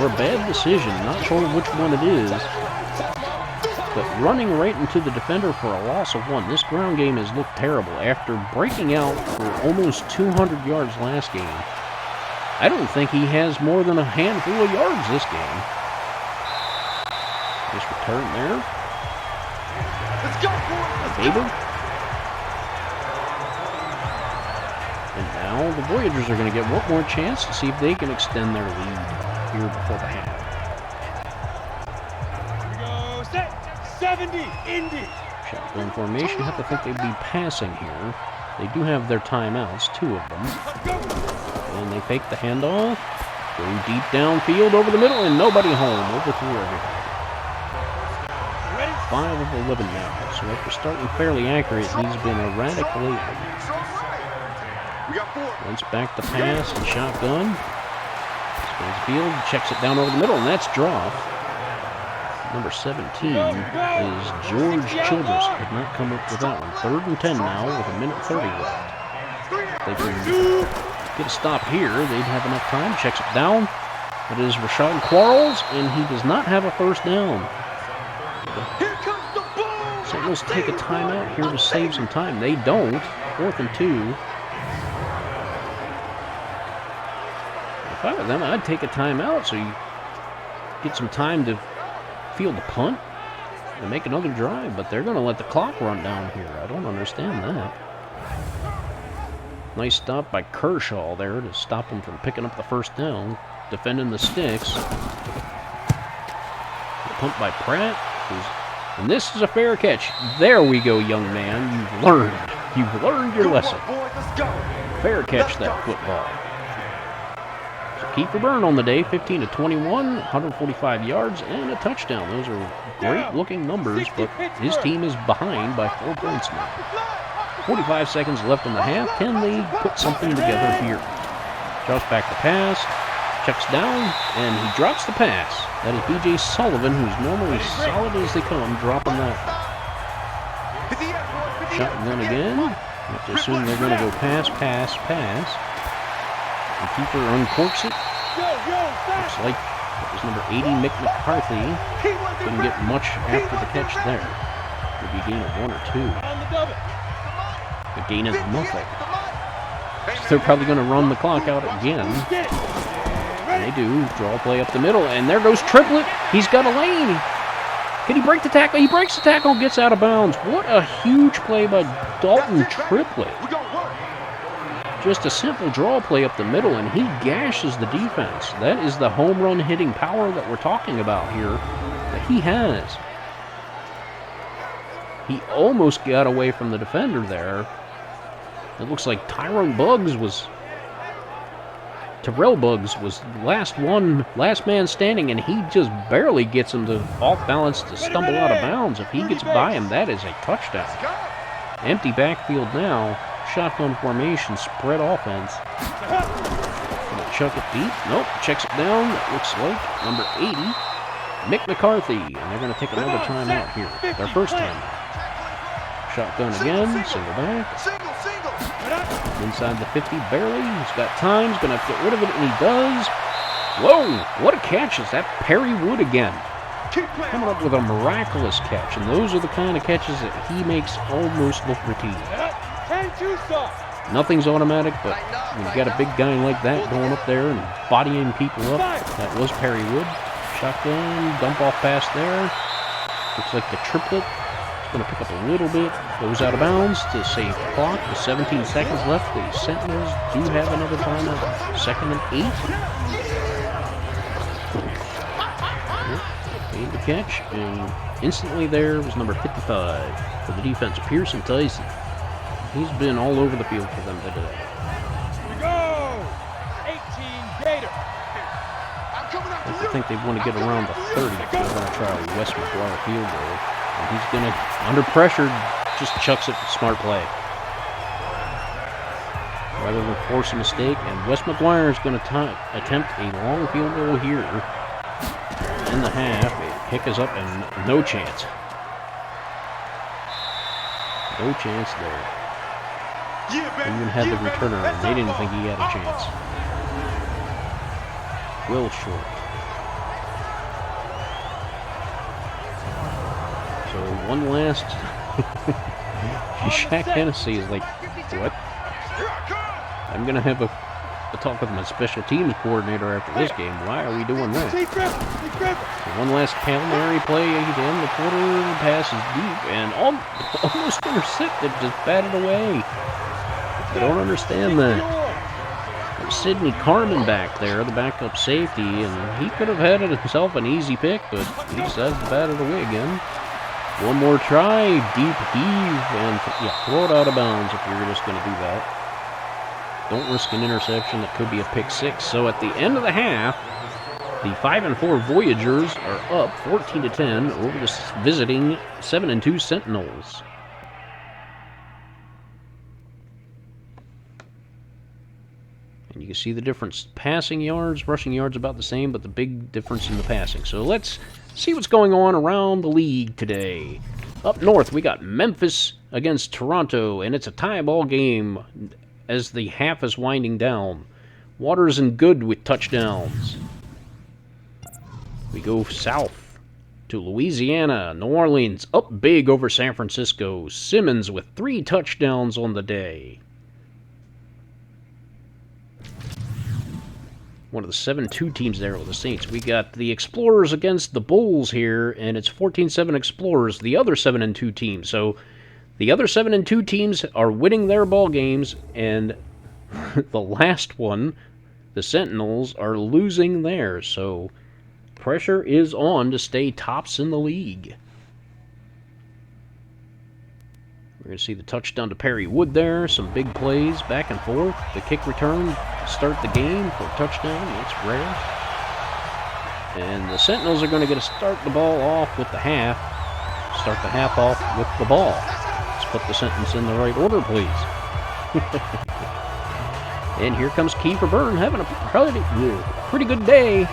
Speaker 1: or a bad decision. Not sure which one it is. But running right into the defender for a loss of 1. This ground game has looked terrible. After breaking out for almost 200 yards last game, I don't think he has more than a handful of yards this game. Just return there.
Speaker 2: Let's go, boys.
Speaker 1: Baber. And now the Voyagers are going to get one more chance to see if they can extend their lead here before the half.
Speaker 3: 70, Indy.
Speaker 1: Shotgun formation. Have to think they'd be passing here. They do have their timeouts, 2 of them. And they fake the handoff. Go deep downfield over the middle, and nobody home. Overthrew everybody. 5 of 11 now. So after starting fairly accurate, he's been erratic lately. Once back to pass and shotgun. Spins field, checks it down over the middle, and that's dropped. Number 17 is George Childress. Could not come up with that one. 3rd and 10 now with 1:30 left. They can get a stop here. They'd have enough time. Checks it down. It is Rashad Quarles, and he does not have a first down. Sentinels take a timeout here to save some time. They don't. 4th and 2. If I were them, I'd take a timeout so you get some time to field the punt and make another drive, but they're going to let the clock run down here. I don't understand that. Nice stop by Kershaw there to stop him from picking up the first down, defending the sticks. The punt by Pratt, and this is a fair catch. There we go, young man. You've learned your lesson. Fair catch that football. Keeper burn on the day, 15 to 21, 145 yards, and a touchdown. Those are great-looking numbers, but his team is behind by 4 points now. 45 seconds left in the half. Can they put something together here? Drops back to pass, checks down, and he drops the pass. That is B.J. Sullivan, who's normally solid as they come, dropping that. Shotgun again. You have to assume they're going to go pass. The keeper uncorks it. Looks like it was number 80, Mick McCarthy. Couldn't get much after the catch there. Could be a gain of 1 or 2. The gain is nothing. So they're probably going to run the clock out again. And they do. Draw play up the middle. And there goes Triplet. He's got a lane. Can he break the tackle? He breaks the tackle and gets out of bounds. What a huge play by Dalton Triplet. Just a simple draw play up the middle, and he gashes the defense. That is the home run hitting power that we're talking about here, that he has. He almost got away from the defender there. It looks like Terrell Buggs was last man standing, and he just barely gets him to off balance to stumble out of bounds. If he gets by him, that is a touchdown. Empty backfield now. Shotgun formation, spread offense. Gonna chuck it deep. Nope, checks it down. That looks like number 80, Mick McCarthy. And they're going to take another timeout here. Their first time. Shotgun again, single back. Inside the 50, barely. He's got time. He's going to have to get rid of it, and he does. Whoa, what a catch is that? Perry Wood again. Coming up with a miraculous catch, and those are the kind of catches that he makes almost look routine. Nothing's automatic, but when you've got a big guy like that going up there and bodying people up, that was Perry Wood. Shotgun, dump off pass there. Looks like the Triplet is going to pick up a little bit. Goes out of bounds to save the clock. With 17 seconds left, the Sentinels do have another timeout. 2nd and 8. Made the catch, and instantly there was number 55 for the defense, Pearson Tyson. He's been all over the field for them today.
Speaker 3: Here we go! 18 Gator.
Speaker 1: I think they want to get around the 30 if they're going to try a Wes McGuire field goal. And he's going to, under pressure, just chucks it. Smart play. Rather than force a mistake, and Wes McGuire is going to attempt a long field goal here. In the half, a pick is up and no chance. No chance there. They even had the returner, and they didn't think he had a chance. Well short. So one last... Shaq Hennessy is like, what? I'm going to have a talk with my special teams coordinator after this game. Why are we doing that? So one last Hail Mary play again. The quarter pass is deep and almost intercepted, just batted away. I don't understand that. Sidney Carmen back there, the backup safety, and he could have had it himself an easy pick, but he decides to bat it away again. One more try, deep heave, and yeah, throw it out of bounds if you're just going to do that. Don't risk an interception that could be a pick six. So at the end of the half, the 5-4 Voyagers are up 14-10 over the visiting 7-2 Sentinels. And you can see the difference. Passing yards, rushing yards about the same, but the big difference in the passing. So let's see what's going on around the league today. Up north, we got Memphis against Toronto, and it's a tie ball game as the half is winding down. Waters and Good with touchdowns. We go south to Louisiana. New Orleans up big over San Francisco. Simmons with 3 touchdowns on the day. One of the 7-2 teams there with the Saints. We got the Explorers against the Bulls here, and it's 14-7 Explorers, the other 7-2 team. So the other 7-2 teams are winning their ball games, and the last one, the Sentinels, are losing theirs. So pressure is on to stay tops in the league. We're going to see the touchdown to Perry Wood there. Some big plays back and forth. The kick return to start the game for a touchdown. That's rare. And the Sentinels are going to get to start the ball off with the half. Start the half off with the ball. Let's put the sentence in the right order, please. And here comes Kiefer Byrne having a pretty good day.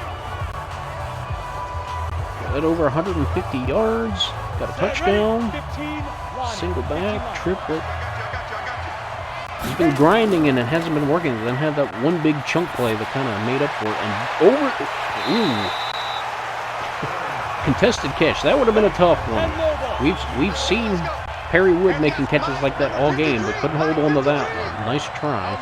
Speaker 1: Got over 150 yards. Got a touchdown. Single back, triplet. He's been grinding and it hasn't been working. Then had that one big chunk play that kind of made up for it. And contested catch. That would have been a tough one. We've seen Perry Wood making catches like that all game, but couldn't hold on to that one. Nice try.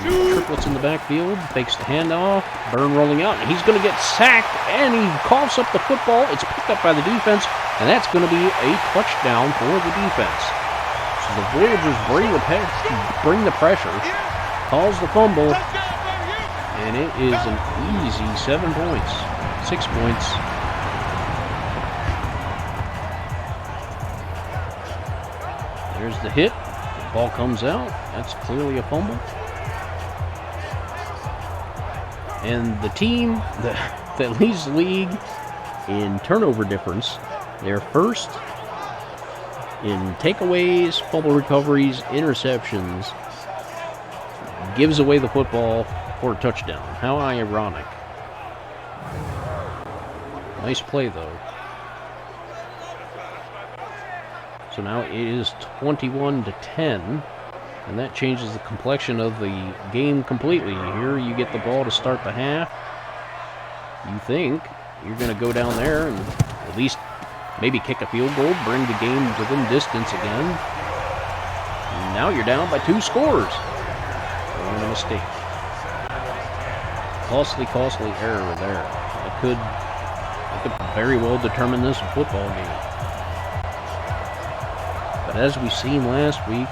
Speaker 1: Triplets in the backfield, fakes the handoff, Byrne rolling out, and he's going to get sacked, and he coughs up the football. It's picked up by the defense, and that's going to be a touchdown for the defense. So the Voyagers bring the pressure, calls the fumble, and it is an easy 7 points, 6 points. There's the hit. The ball comes out. That's clearly a fumble. And the team that leads the league in turnover difference, they're first in takeaways, fumble recoveries, interceptions, gives away the football for a touchdown. How ironic. Nice play, though. So now it is 21-10. And that changes the complexion of the game completely. Here you get the ball to start the half. You think you're going to go down there and at least maybe kick a field goal, bring the game within distance again. And now you're down by 2 scores. And a mistake. Costly error there. It could very well determine this football game. But as we've seen last week,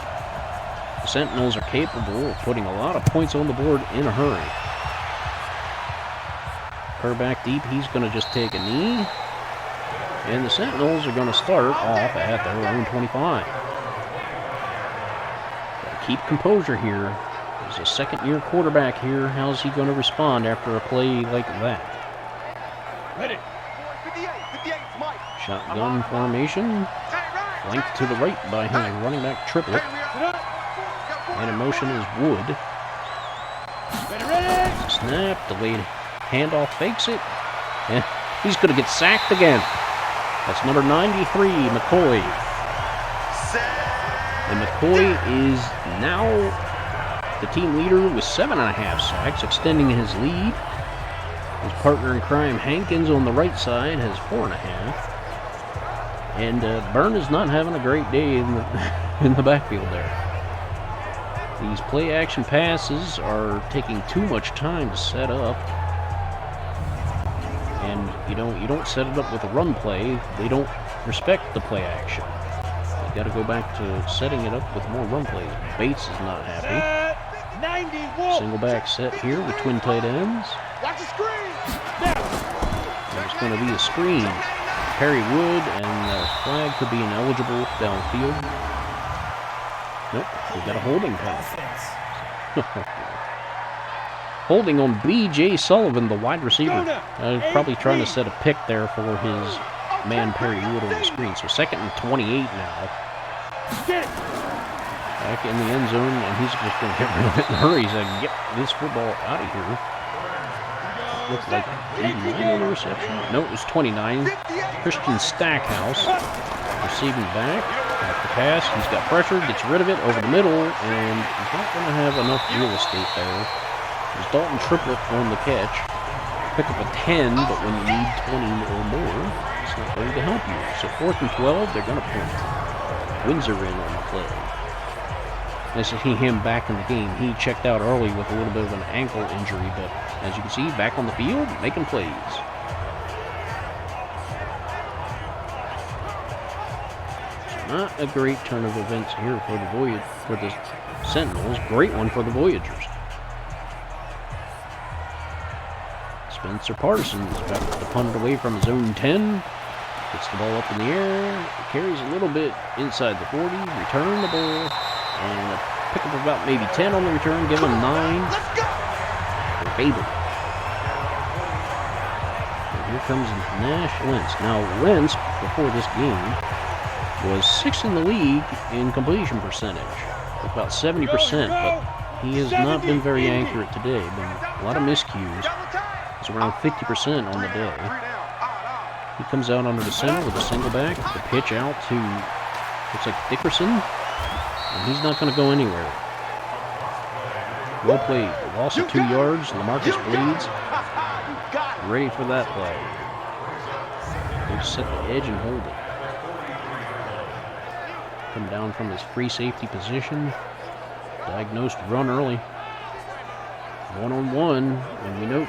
Speaker 1: the Sentinels are capable of putting a lot of points on the board in a hurry. Quarterback deep, he's going to just take a knee. And the Sentinels are going to start off at their own 25. Gotta keep composure here. There's a second-year quarterback here. How's he going to respond after a play like that?
Speaker 3: Ready.
Speaker 1: Shotgun formation. Flanked to the right by his running back triplet. And in motion is Wood. Snap, delayed handoff, fakes it. And he's going to get sacked again. That's number 93, McCoy. And McCoy is now the team leader with 7.5 sacks, extending his lead. His partner in crime, Hankins, on the right side, has 4.5. And Byrne is not having a great day in the backfield there. These play-action passes are taking too much time to set up. And you don't set it up with a run play. They don't respect the play-action. You got to go back to setting it up with more run plays. Bates is not happy. Single back set here with twin tight ends.
Speaker 2: Watch the screen.
Speaker 1: There's going to be a screen. Perry Wood and the flag for being eligible downfield. Nope, we got a holding penalty. Holding on B.J. Sullivan, the wide receiver. Probably trying to set a pick there for his man Perry Wood on the screen. So 2nd and 28 now. Back in the end zone, and he's just going to get rid of it in a hurry. He's like, get this football out of here. Looks like 89 on the reception. No, it was 29. Christian Stackhouse receiving back. Back the pass. He's got pressure, gets rid of it over the middle, and he's not going to have enough real estate there. There's Dalton Triplett on the catch. Pick up a 10, but when you need 20 or more, it's not going to help you. So 4th and 12, they're going to punt. Windsor in on the play. Nice to see him back in the game. He checked out early with a little bit of an ankle injury, but as you can see, back on the field, making plays. So not a great turn of events here for the Sentinels. Great one for the Voyagers. Spencer Parsons about to punt it away from his own 10. Gets the ball up in the air. Carries a little bit inside the 40. Return the ball. And a pick up about maybe 10 on the return. Give him 9. For Faber. And here comes Nash Lentz. Now Lentz, before this game, was 6th in the league in completion percentage. About 70%, but he has not been very accurate today. Been a lot of miscues. It's around 50% on the day. He comes out under the center with a single back. The pitch out to, looks like Dickerson. And he's not going to go anywhere. Well played. Loss of 2 yards. Lamarcus Bleeds ready for that play. He'll set the edge and hold it. Come down from his free safety position. Diagnosed run early. 1-on-1. And we know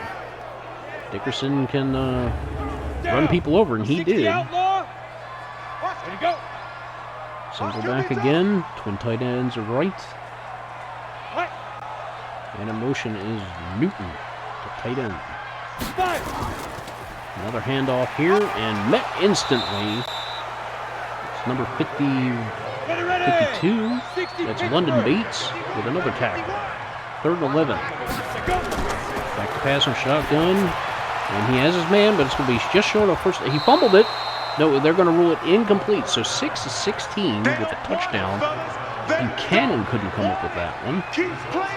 Speaker 1: Dickerson can run people over, and he did. Single back again. Twin tight ends are right. And in motion is Newton to tight end. Another handoff here, and met instantly. It's number 52. That's London Bates with another tackle. 3rd and 11. Back to pass on shotgun. And he has his man, but it's going to be just short of first. He fumbled it. No, they're going to rule it incomplete. So 6-16 with a touchdown. Buchanan couldn't come up with that one.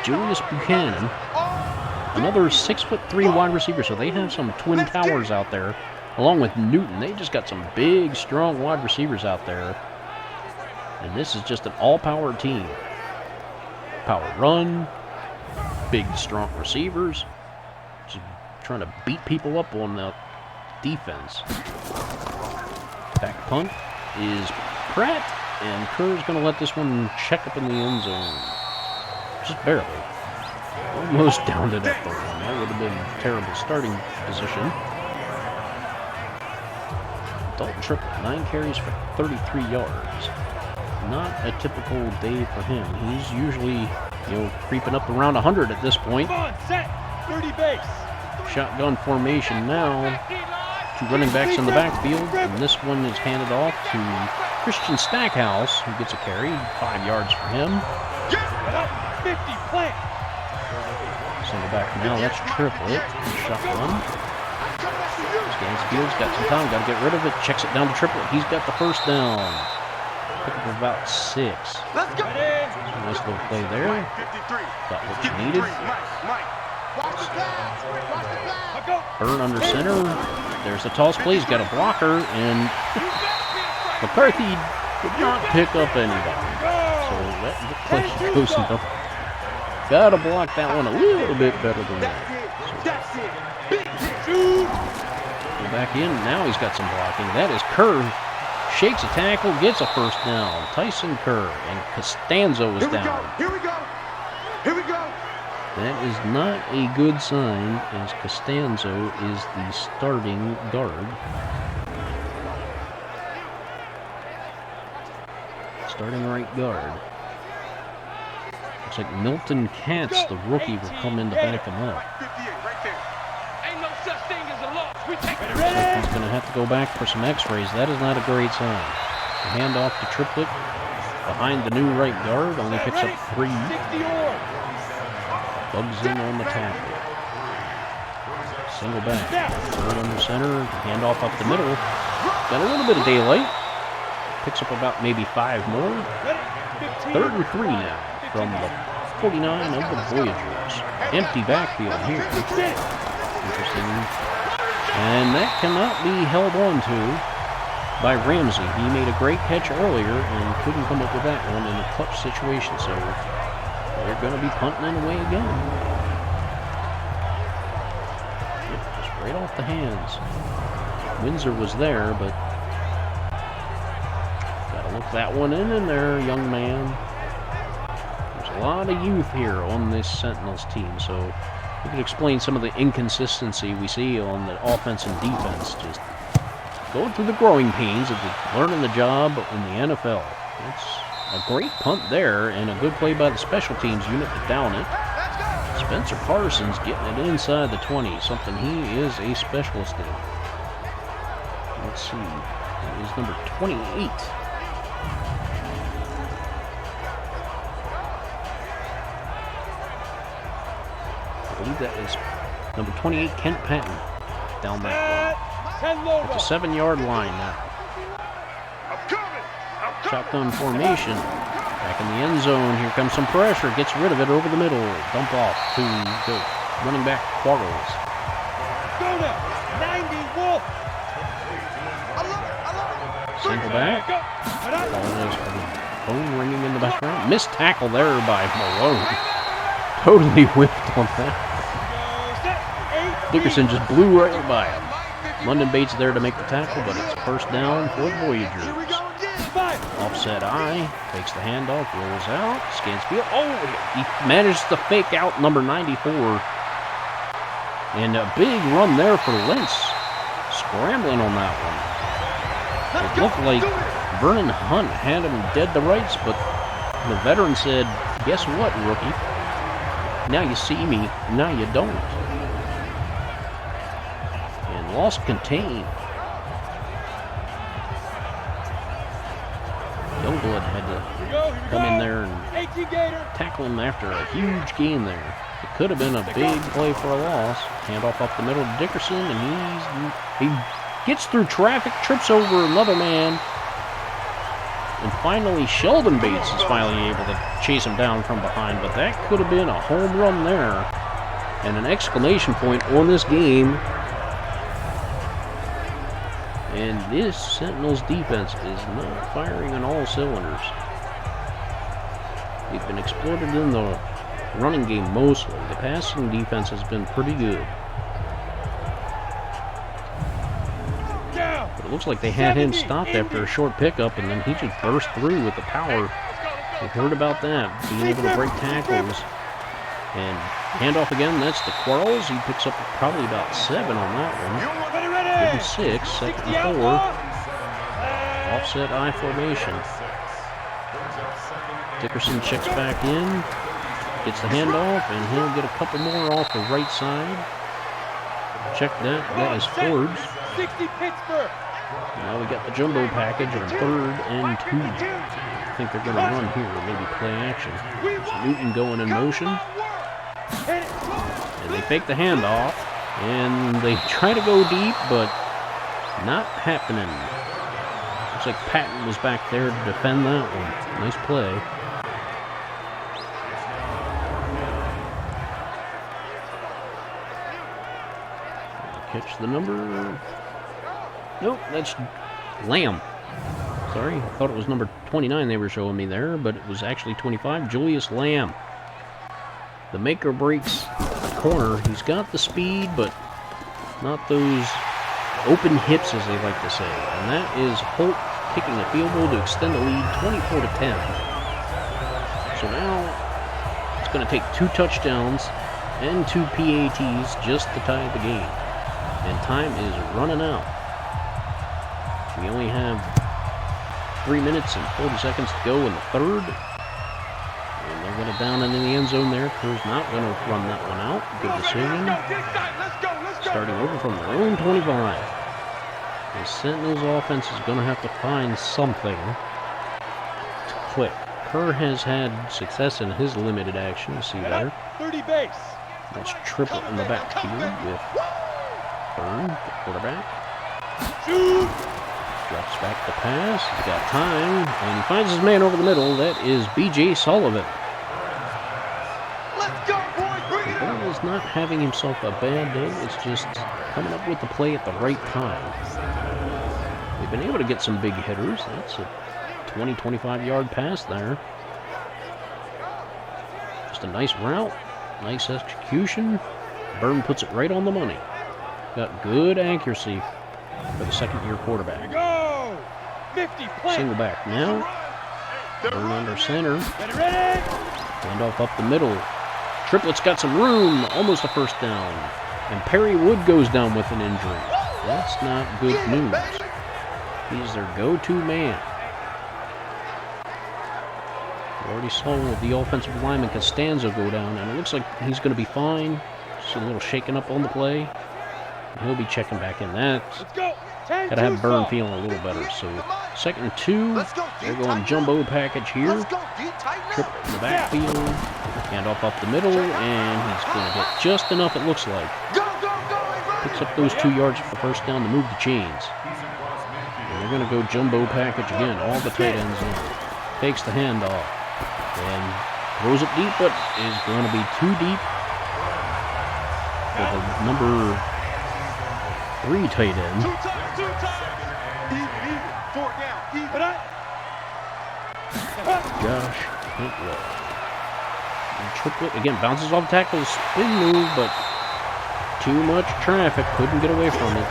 Speaker 1: Julius Buchanan. Another 6'3" wide receiver. So they have some twin towers out there, along with Newton. They just got some big, strong wide receivers out there. And this is just an all-power team. Power run. Big, strong receivers. Just trying to beat people up on the defense. Back punt is Pratt, and Kerr's going to let this one check up in the end zone. Just barely. Almost downed it up the one. That would have been a terrible starting position. Dalton Triplett, 9 carries for 33 yards. Not a typical day for him. He's usually, creeping up around 100 at this point. Shotgun formation now. 2 running backs in the backfield, and this one is handed off to Christian Stackhouse, who gets a carry, 5 yards for him. Single back now, that's Triplett. Shotgun. Stansfield's got some time, got to get rid of it. Checks it down to Triplett. He's got the first down. Pick up about 6. Nice little play there. Got what you needed. Byrne under center. There's a toss play. He's got a blocker, and McCarthy did not pick up anybody. So Looks like he goes no. Gotta block that one a little bit better than that.
Speaker 2: That's it. Big hit. Shoot.
Speaker 1: Go back in. Now he's got some blocking. That is Kerr. Shakes a tackle, gets a first down. Tyson Kerr and Costanzo is down.
Speaker 2: Here we go. Here we go.
Speaker 1: That is not a good sign, as Costanzo is the starting guard. Starting right guard. Looks like Milton Katz, the rookie, will come in to back him up.
Speaker 2: Ain't no such thing as a loss. We take it.
Speaker 1: Looks like he's going to have to go back for some x-rays. That is not a great sign. The handoff to Triplett behind the new right guard, only picks up 3. Bugs in on the tackle. Single back. Third under center. Handoff up the middle. Got a little bit of daylight. Picks up about maybe 5 more. 3rd and 3 now from the 49 of the Voyagers. Empty backfield here. Interesting. And that cannot be held on to by Ramsey. He made a great catch earlier and couldn't come up with that one in a clutch situation. So they're going to be punting it away again. Yep, just right off the hands. Windsor was there, but got to look that one in there, young man. There's a lot of youth here on this Sentinels team, so we could explain some of the inconsistency we see on the offense and defense. Just going through the growing pains of learning the job in the NFL. It's a great punt there, and a good play by the special teams unit to down it. Spencer Parsons getting it inside the 20, something he is a specialist in. Let's see, that is number 28. I believe that is number 28, Kent Patton, down that one. It's a 7-yard line now. Shotgun formation. Back in the end zone. Here comes some pressure. Gets rid of it over the middle. Dump off to the running back Quarles.
Speaker 3: Go now. 90 Wolf.
Speaker 1: Single back. Phone ringing in the background. Missed tackle there by Malone. Totally whipped on that. Dickerson just blew right by him. London Bates there to make the tackle, but it's first down for the Voyagers. Offset eye, takes the handoff, rolls out, scans field. Oh, he manages to fake out number 94. And a big run there for Lentz. Scrambling on that one. It looked like Vernon Hunt had him dead to rights, but the veteran said, guess what, rookie? Now you see me, now you don't. And loss contained. Youngblood had to come in there and tackle him after a huge gain there. It could have been a big play for a loss. Handoff up the middle to Dickerson, and he gets through traffic, trips over another man, and finally Sheldon Bates is finally able to chase him down from behind. But that could have been a home run there, and an exclamation point on this game. And this Sentinels defense is not firing on all cylinders. They've been exploited in the running game mostly. The passing defense has been pretty good. But it looks like they had him stopped after a short pickup, and then he just burst through with the power. We heard about that, being able to break tackles. And handoff again, that's to Quarles. He picks up probably about 7 on that one. Give him 6, 2nd and 4. Offset I formation. Dickerson checks back in, gets the handoff, and he'll get a couple more off the right side. Check that, that is Forbes. Now we got the jumbo package on 3rd and 2. I think they're going to run here, maybe play action. There's Newton going in motion. And they fake the handoff, and they try to go deep, but not happening. Looks like Patton was back there to defend that one. Nice play. Catch the number. Nope, that's Lamb. Sorry, I thought it was number 29 they were showing me there, but it was actually 25, Julius Lamb. The make or breaks corner. He's got the speed, but not those open hips, as they like to say. And that is Holt kicking a field goal to extend the lead 24-10. So now it's going to take 2 touchdowns and 2 PATs just to tie the game. And time is running out. We only have 3 minutes and 40 seconds to go in the third. And they're going to down into the end zone there. Kerr's not going to run that one out. Good decision. Starting over from their own 25. The Sentinels offense is going to have to find something to click. Kerr has had success in his limited action. You see there.
Speaker 3: 30 base.
Speaker 1: That's triple in the backfield with Byrne, the quarterback.
Speaker 3: Shoot.
Speaker 1: Drops back the pass. He's got time, and he finds his man over the middle. That is B.J. Sullivan.
Speaker 2: Let's go, boys. Bring it on.
Speaker 1: Byrne is not having himself a bad day. It's just coming up with the play at the right time. They've been able to get some big hitters. That's a 20, 25-yard pass there. Just a nice route. Nice execution. Byrne puts it right on the money. Got good accuracy for the second-year quarterback.
Speaker 3: Go. 50 play.
Speaker 1: Single back now. Byrne under center.
Speaker 3: Ready.
Speaker 1: Handoff up the middle. Triplett's got some room. Almost a first down. And Perry Wood goes down with an injury. That's not good news. He's their go-to man. We already saw the offensive lineman Costanzo go down, and it looks like he's going to be fine. Just a little shaken up on the play. And he'll be checking back in. That's got to have Byrne feeling a little better. So 2nd and 2. They're going jumbo package here. Triple in the backfield. Handoff up the middle, and he's going to get just enough, it looks like. Picks up those 2 yards for the first down to move the chains. And they're going to go jumbo package again. All the tight ends in. Takes the handoff. And throws it deep, but is going to be too deep for the number 3 tight end. Josh Hitler. And Triplet again bounces off tackle, spin move, but too much traffic, couldn't get away from it.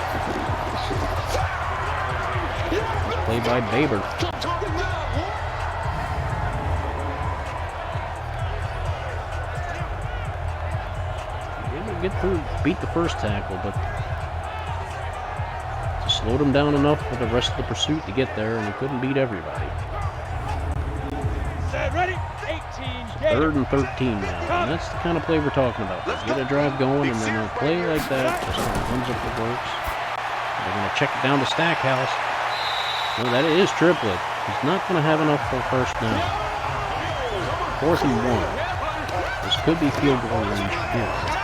Speaker 1: Play by Baber. Get through, beat the first tackle, but just slowed him down enough for the rest of the pursuit to get there, and he couldn't beat everybody.
Speaker 3: Ready? 18.
Speaker 1: 3rd and 13 now, and that's the kind of play we're talking about. They get a drive going, and then a play like that just comes up the works. They're going to check it down to Stackhouse. No, that is Triplett. He's not going to have enough for first down. 4th and 1. This could be field goal range here.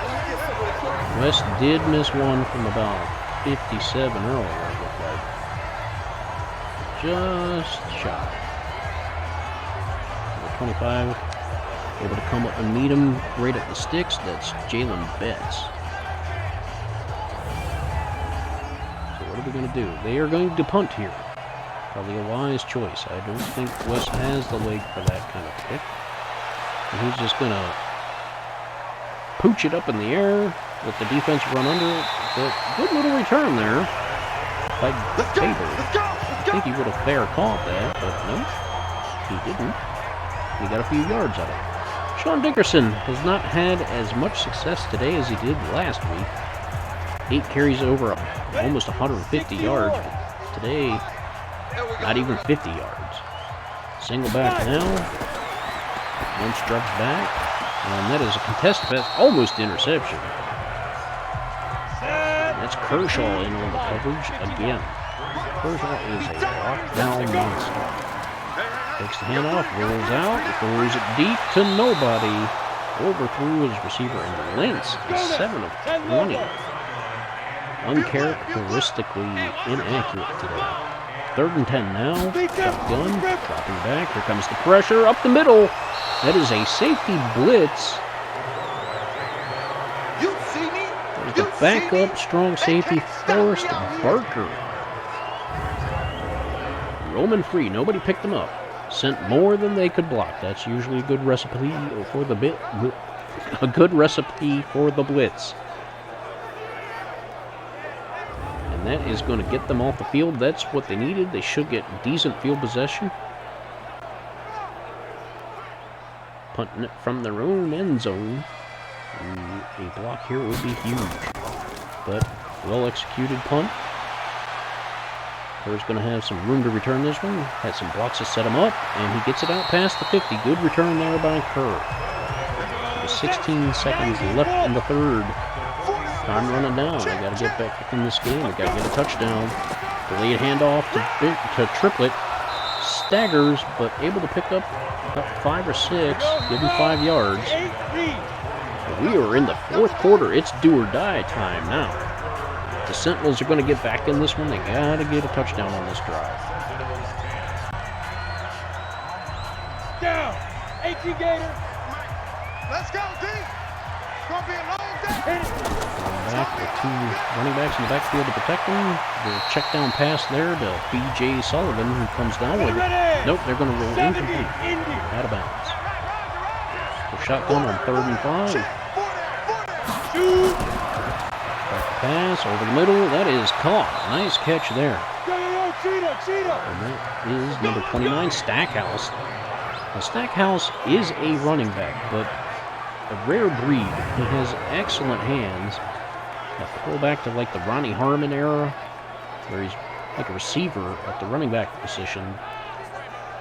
Speaker 1: West did miss one from about 57 earlier, it looked like. Just shy. Number 25, able to come up and meet him right at the sticks. That's Jalen Betts. So what are we going to do? They are going to punt here. Probably a wise choice. I don't think West has the leg for that kind of kick. And he's just going to pooch it up in the air. Let the defense run under it. But good little return there by Baber. I think he would have fair caught that, but no, he didn't. He got a few yards out of it. Sean Dickerson has not had as much success today as he did last week. 8 carries over almost 150 yards. Today, not even 50 yards. Single back now. Once drops back. And that is a contested pass, almost interception. That's Kershaw in on the coverage again. Kershaw is a lockdown monster. Takes the handoff, rolls out, throws it deep to nobody. Overthrew his receiver, and Lentz is 7 of 20. Uncharacteristically inaccurate today. 3rd and 10 now. Shotgun, dropping back. Here comes the pressure up the middle. That is a safety blitz. There's the backup strong safety, Forrest Barker. roaming free. Nobody picked them up. Sent more than they could block. That's usually a good recipe for the blitz. And that is going to get them off the field. That's what they needed. They should get decent field possession. Punting it from their own end zone. Ooh, a block here would be huge. But well-executed punt. Kerr's going to have some room to return this one. Had some blocks to set him up, and he gets it out past the 50. Good return there by Kerr. With 16 seconds left in the third. Time running down. They got to get back in this game. They got to get a touchdown. Delayed handoff to Triplet. Staggers, but able to pick up about 5 or 6. Give him 5 yards. We are in the fourth quarter. It's do or die time now. The Sentinels are going to get back in this one. They got to get a touchdown on this drive.
Speaker 3: Down. 18 Gator.
Speaker 2: Let's go, D. It's going to be a long day.
Speaker 1: Back with 2 running backs in the backfield to protect them. The check down pass there to B.J. Sullivan, who comes down with it. Nope, they're going to roll incomplete. Out of bounds. So shotgun on 3rd and 5. Back to pass over the middle. That is caught. Nice catch there. And that is number 29, Stackhouse. Now, Stackhouse is a running back, but a rare breed. He has excellent hands. A pullback to like the Ronnie Harmon era, where he's like a receiver at the running back position.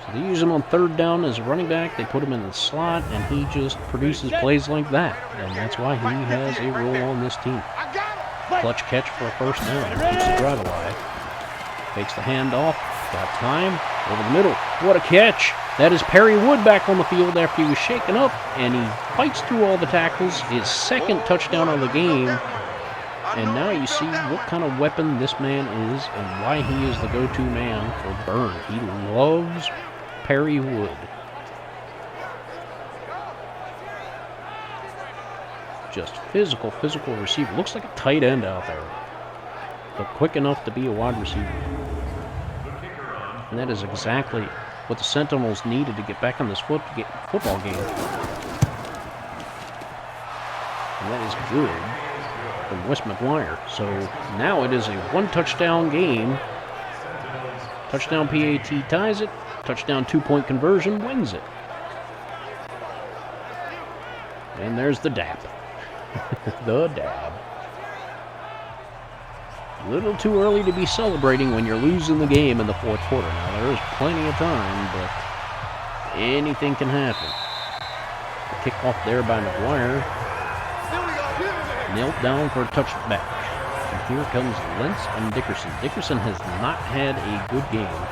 Speaker 1: So they use him on 3rd down as a running back. They put him in the slot, and he just produces plays like that. And that's why he has a role on this team. Clutch catch for a 1st down. Keeps the drive alive. Fakes the handoff. Got time. Over the middle. What a catch. That is Perry Wood back on the field after he was shaken up, and he fights through all the tackles. His 2nd touchdown of the game. And now you see what kind of weapon this man is and why he is the go-to man for Burn. He loves Perry Wood. Just physical receiver. Looks like a tight end out there, but quick enough to be a wide receiver. And that is exactly what the Sentinels needed to get back on this football game. And that is good from Wes McGuire. So now it is a 1-touchdown game. Touchdown PAT ties it. Touchdown 2-point conversion wins it. And there's the dab. The dab. A little too early to be celebrating when you're losing the game in the 4th quarter. Now there is plenty of time, but anything can happen. The kickoff there by McGuire. Knelt down for a touchback. And here comes Lentz and Dickerson. Dickerson has not had a good game.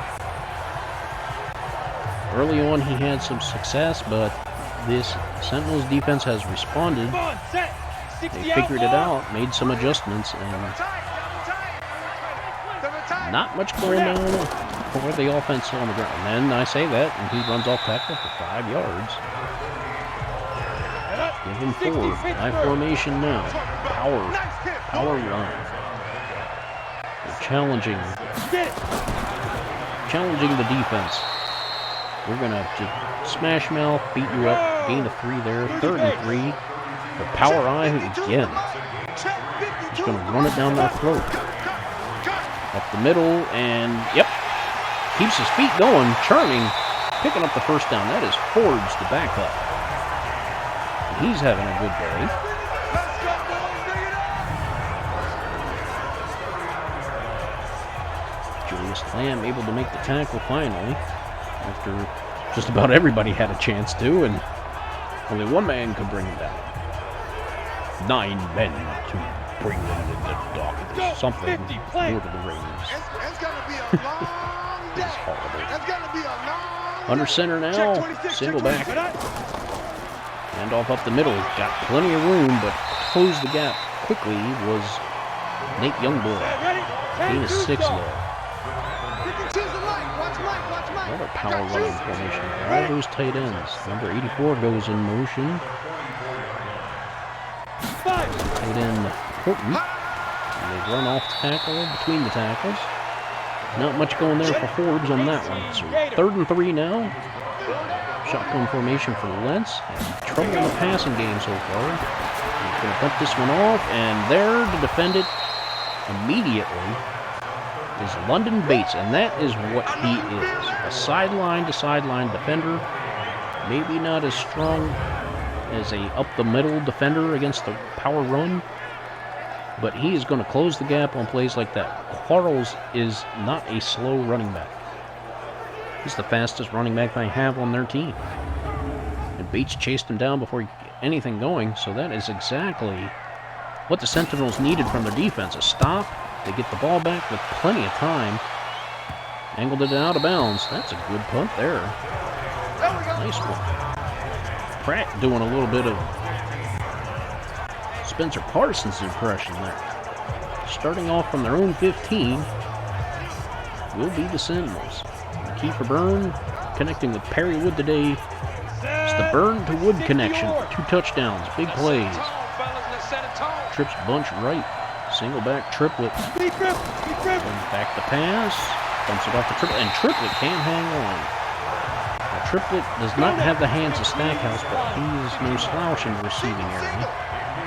Speaker 1: Early on he had some success, but this Sentinels defense has responded. They figured it out, made some adjustments, and not much going on for the offense on the ground. And then I say that, and he runs off tackle for 5 yards. Give him 4. High formation now. Power run. They're challenging the defense. We're going to just smash mouth, beat you up, gain a 3 there. 3rd and 3. The power eye again. Just going to run it down their throat. Up the middle, and yep. Keeps his feet going, churning, picking up the 1st down. That is Forbes, the backup. He's having a good day. Julius Lamb able to make the tackle finally, after just about everybody had a chance to, and only one man could bring him down. 9 men to bring them in the dock. Something Lord of the Rings.
Speaker 2: It's going to be a long day.
Speaker 1: It's horrible.
Speaker 2: It's going to be a long
Speaker 1: Under center now, single back. And off up the middle, got plenty of room, but closed the gap quickly was Nate Youngboy. Gain is 6 there. Another power running formation. All those tight ends. Number 84 goes in motion. Tight end Horton. And they run off tackle between the tackles. Not much going there for Forbes on that one. So 3rd and 3 now. Shotgun formation for Lentz. Trouble in the passing game so far. He's going to dump this one off, and there to defend it immediately is London Bates, and that is what he is. A sideline-to-sideline defender. Maybe not as strong as a up-the-middle defender against the power run, but he is going to close the gap on plays like that. Quarles is not a slow running back. He's the fastest running back they have on their team. And Bates chased him down before he could get anything going, so that is exactly what the Sentinels needed from their defense. A stop, they get the ball back with plenty of time. Angled it out of bounds. That's a good punt there. Nice one. Pratt doing a little bit of Spencer Parsons impression there. Starting off from their own 15 will be the Sentinels. Kiefer Byrne connecting with Perry Wood today. It's the Byrne to Wood connection for 2 touchdowns. Big plays. Trips bunch right. Single back triplet. Back to pass. Dumps it off the triplet. And triplet can't hang on. Now, triplet does not have the hands of Stackhouse, but he is no slouch in the receiving area.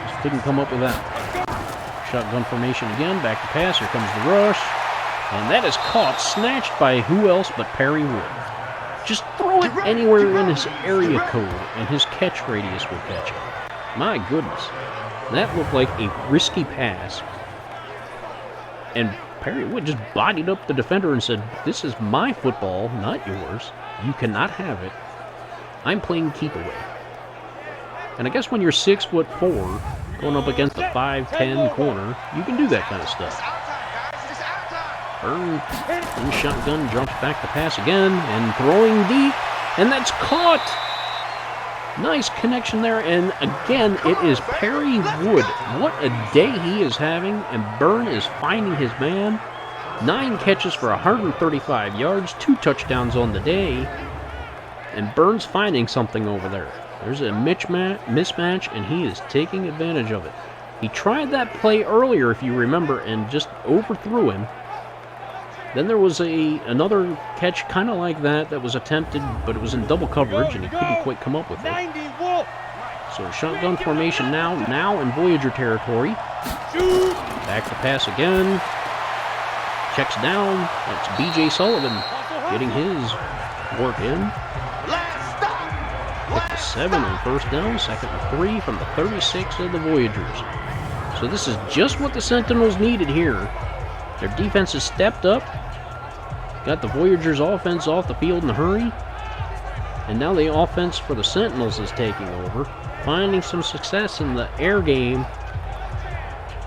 Speaker 1: Just couldn't come up with that. Shotgun formation again. Back to pass. Here comes the rush. And that is caught, snatched by who else but Perry Wood. Just throw it anywhere in his area code, and his catch radius will catch it. My goodness. That looked like a risky pass. And Perry Wood just bodied up the defender and said, "This is my football, not yours. You cannot have it. I'm playing keep away." And I guess when you're 6'4", going up against a 5'10" corner, you can do that kind of stuff. Byrne in shotgun, jumps back to pass again, and throwing deep, and that's caught! Nice connection there, and again, it is Perry Wood. What a day he is having, and Byrne is finding his man. 9 catches for 135 yards, 2 touchdowns on the day, and Byrne's finding something over there. There's a mismatch, and he is taking advantage of it. He tried that play earlier, if you remember, and just overthrew him. Then there was another catch kind of like that was attempted, but it was in double coverage, and he couldn't quite come up with it. So shotgun formation now in Voyager territory. Back to pass again. Checks down. That's B.J. Sullivan getting his work in. Get to 7 on first down, 2nd and 3 from the 36 of the Voyagers. So this is just what the Sentinels needed here. Their defense has stepped up. Got the Voyagers' offense off the field in a hurry. And now the offense for the Sentinels is taking over. Finding some success in the air game,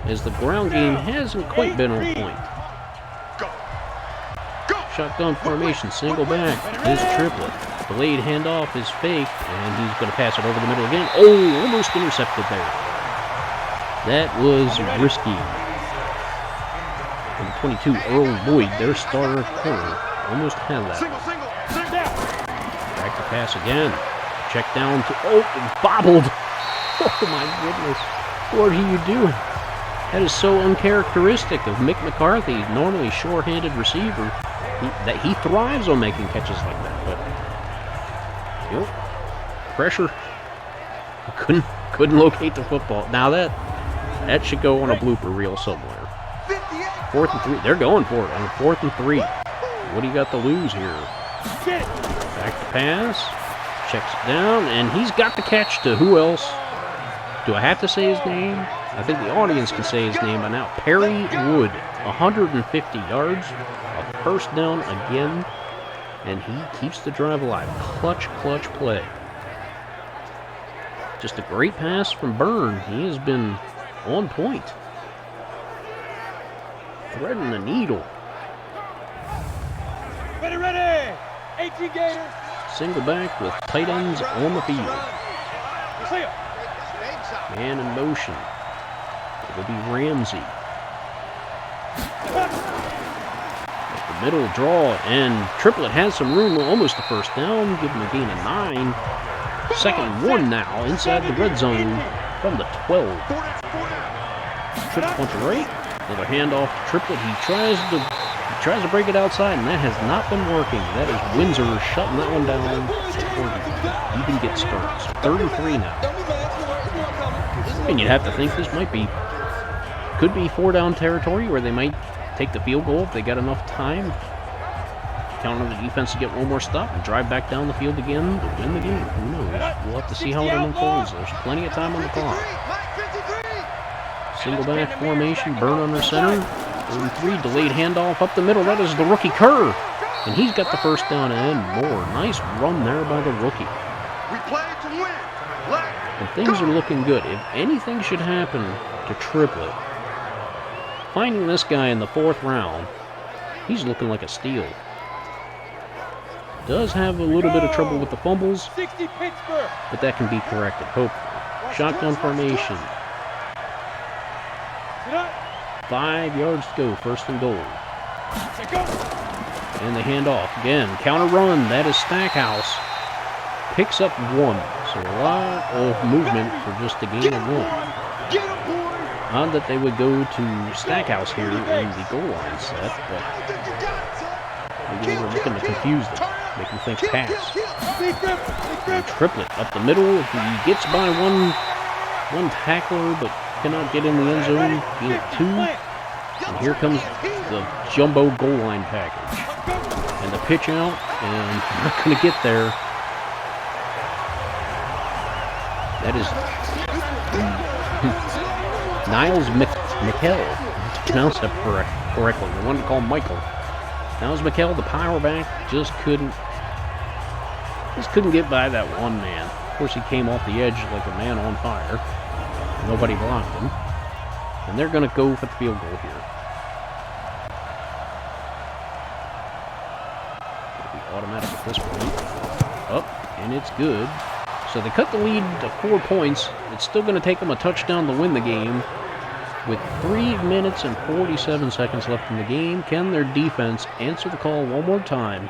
Speaker 1: as the ground game hasn't quite been on point. Shotgun formation, single back, his triplet. Delayed handoff is fake, and he's going to pass it over the middle again. Oh, almost intercepted there. That was risky. And 22, Earl Boyd, their starter corner, almost had that. Back to pass again. Check down to, bobbled. Oh my goodness. What are you doing? That is so uncharacteristic of Mick McCarthy, normally short-handed receiver. He thrives on making catches like that, but pressure. Couldn't locate the football. Now that should go on a blooper reel somewhere. 4th and 3. They're going for it on 4th and 3. What do you got to lose here? Back to pass. Checks it down, and he's got the catch to who else? Do I have to say his name? I think the audience can say his name by now. Perry Wood. 150 yards. A first down again. And he keeps the drive alive. Clutch play. Just a great pass from Byrne. He has been on point. Threading the needle.
Speaker 3: Ready! 18 Gators.
Speaker 1: Single back with tight ends on the field. Man in motion. It'll be Ramsey. At the middle draw, and Triplet has some room, almost a first down. Give him a gain of 9. 2nd and 1 now, inside the red zone from the 12. Triplet punch right. Another handoff to Triplet. He tries tries to break it outside, and that has not been working. That is Windsor shutting that one down before he even gets started. So 3rd and 3 now. And you'd have to think this could be 4-down territory where they might take the field goal if they got enough time. Count on the defense to get one more stop and drive back down the field again to win the game. Who knows? We'll have to see how it unfolds. There's plenty of time on the clock. Single back formation, Burn under center. 3rd and 3, delayed handoff up the middle. That is the rookie Kerr. And he's got the first down and more. Nice run there by the rookie.
Speaker 2: We play to win.
Speaker 1: And things are looking good. If anything should happen to Triplet, finding this guy in the 4th round, he's looking like a steal. Does have a little bit of trouble with the fumbles, but that can be corrected, hopefully. Shotgun formation. 5 yards to go, 1st and goal. And the handoff again. Counter run. That is Stackhouse. Picks up 1. So a lot of movement for just a gain of 1. Odd that they would go to Stackhouse here in the goal line set, but maybe they were looking to confuse them, make them think pass. And Triplet up the middle. He gets by one tackler, but cannot get in the end zone. Gain of 2. And here comes the jumbo goal line package. And the pitch out, and not going to get there. That is Niles McKell, to pronounce that correctly. The one to call Michael. Niles McKell, the power back, just couldn't get by that one man. Of course, he came off the edge like a man on fire. Nobody blocked him. And they're going to go for the field goal here. It'll be automatic at this point. Up, and it's good. So they cut the lead to 4 points. It's still going to take them a touchdown to win the game. With 3 minutes and 47 seconds left in the game, can their defense answer the call one more time?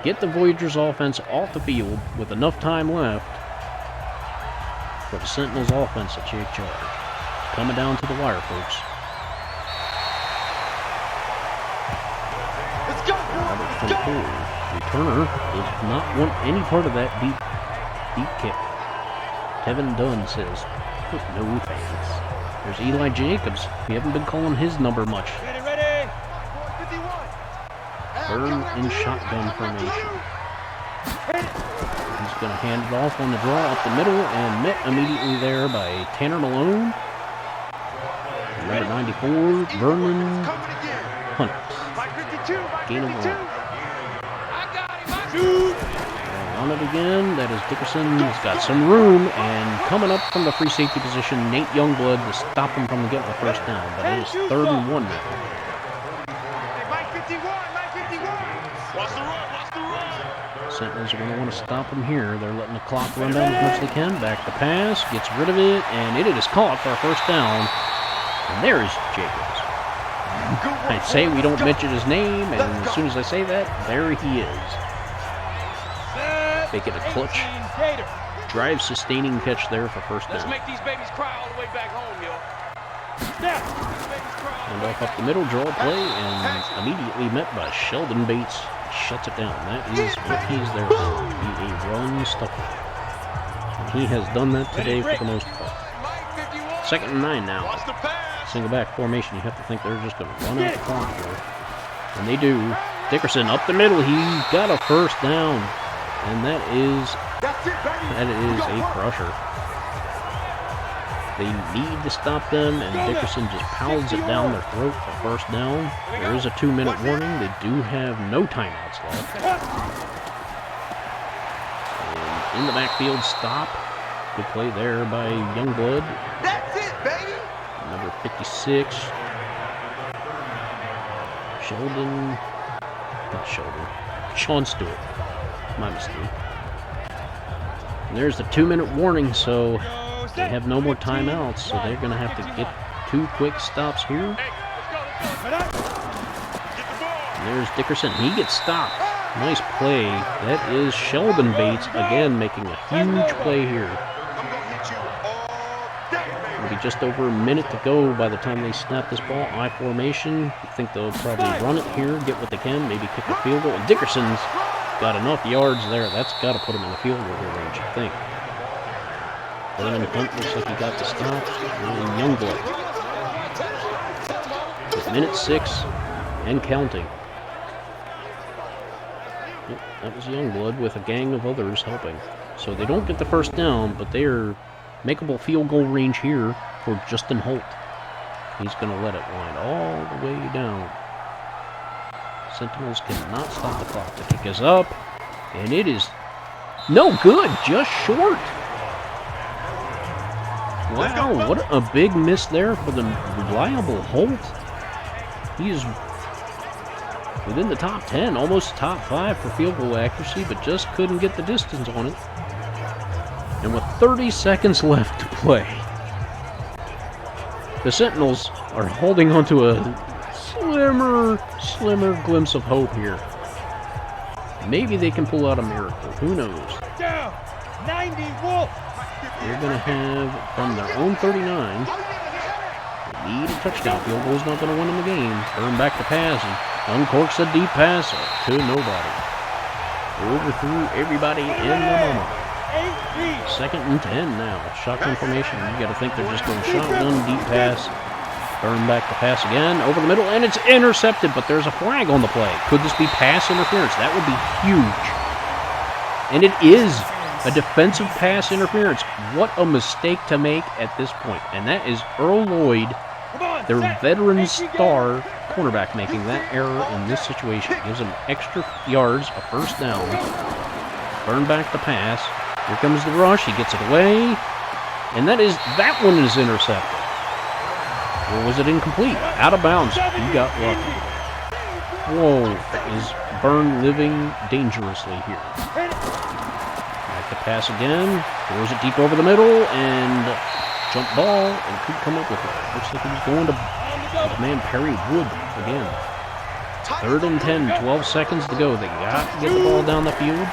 Speaker 1: Get the Voyagers offense off the field with enough time left for the Sentinels offense to take charge. It's coming down to the wire, folks.
Speaker 2: Let's go.
Speaker 1: Number 24. Returner does not want any part of that deep kick. Kevin Dunn says, with no thanks. There's Eli Jacobs. We haven't been calling his number much.
Speaker 3: Ready.
Speaker 1: Burn in shotgun formation. He's going to hand it off on the draw up the middle and met immediately there by Tanner Malone. Number 94, Vernon Hunt. Gain of 1. On it again, that is Dickerson. He's got some room, and coming up from the free safety position, Nate Youngblood to stop him from getting the first down. But it is 3rd and 1 now. Sentinels are going to want to stop him here. They're letting the clock run down as much as they can. Back to pass, gets rid of it, and it is caught for a first down. And there is Jacobs. I'd say we don't mention his name, and as soon as I say that, there he is. Make it a clutch, drive-sustaining catch there for first down.
Speaker 2: Let's make these babies cry all the way back home, yo.
Speaker 1: And off up the middle, draw play, and immediately met by Sheldon Bates. Shuts it down. That is what he's there for, to be a run stuffer. And he has done that today for the most part. 2nd and 9 now. Single back formation. You have to think they're just going to run out the clock here. And they do. Dickerson up the middle. He got a first down. And that is a crusher. They need to stop them, and Dickerson just pounds it down their throat for first down. There is a 2-minute warning. They do have no timeouts left. And in the backfield, stop. Good play there by Youngblood.
Speaker 2: That's it, baby.
Speaker 1: Number 56. Sean Stewart. My mistake. And there's the 2-minute warning, so they have no more timeouts, so they're going to have to get 2 quick stops here. And there's Dickerson. He gets stopped. Nice play. That is Sheldon Bates, again, making a huge play here. It'll be just over a minute to go by the time they snap this ball. I formation. I think they'll probably run it here, get what they can, maybe kick a field goal. And Dickerson's got enough yards there. That's got to put him in the field goal range, I think. Brandon Hunt looks like he got the stop. And Youngblood. With minute 6 and counting. Yep, that was Youngblood with a gang of others helping. So they don't get the first down, but they are makeable field goal range here for Justin Holt. He's going to let it wind all the way down. Sentinels cannot stop the clock. The kick is up, and it is no good, just short. Wow, what a big miss there for the reliable Holt. He is within the top 10, almost top 5 for field goal accuracy, but just couldn't get the distance on it. And with 30 seconds left to play, the Sentinels are holding onto a slimmer glimpse of hope here. Maybe they can pull out a miracle. Who knows?
Speaker 3: Down. 90 Wolf.
Speaker 1: They're going to have, from their own 39, need a touchdown. Field goal's not going to win them the game. Turn back to pass and uncorks a deep pass to nobody. Overthrew everybody in the moment. 2nd and 10 now. Shotgun formation. You got to think they're just going shotgun, deep pass. Turn back to pass again, over the middle, and it's intercepted, but there's a flag on the play. Could this be pass interference? That would be huge. And it is a defensive pass interference. What a mistake to make at this point. And that is Earl Lloyd, their veteran star cornerback, making that error in this situation. Gives them extra yards, a first down. Burn back the pass. Here comes the rush. He gets it away. And that one is intercepted. Or was it incomplete? Out of bounds. He got lucky. Whoa. Is Byrne living dangerously here? Back to pass again. Throws it deep over the middle. And jump ball. And could come up with it. Looks like he's going to man Perry Wood again. 3rd and 10. 12 seconds to go. They got to get the ball down the field.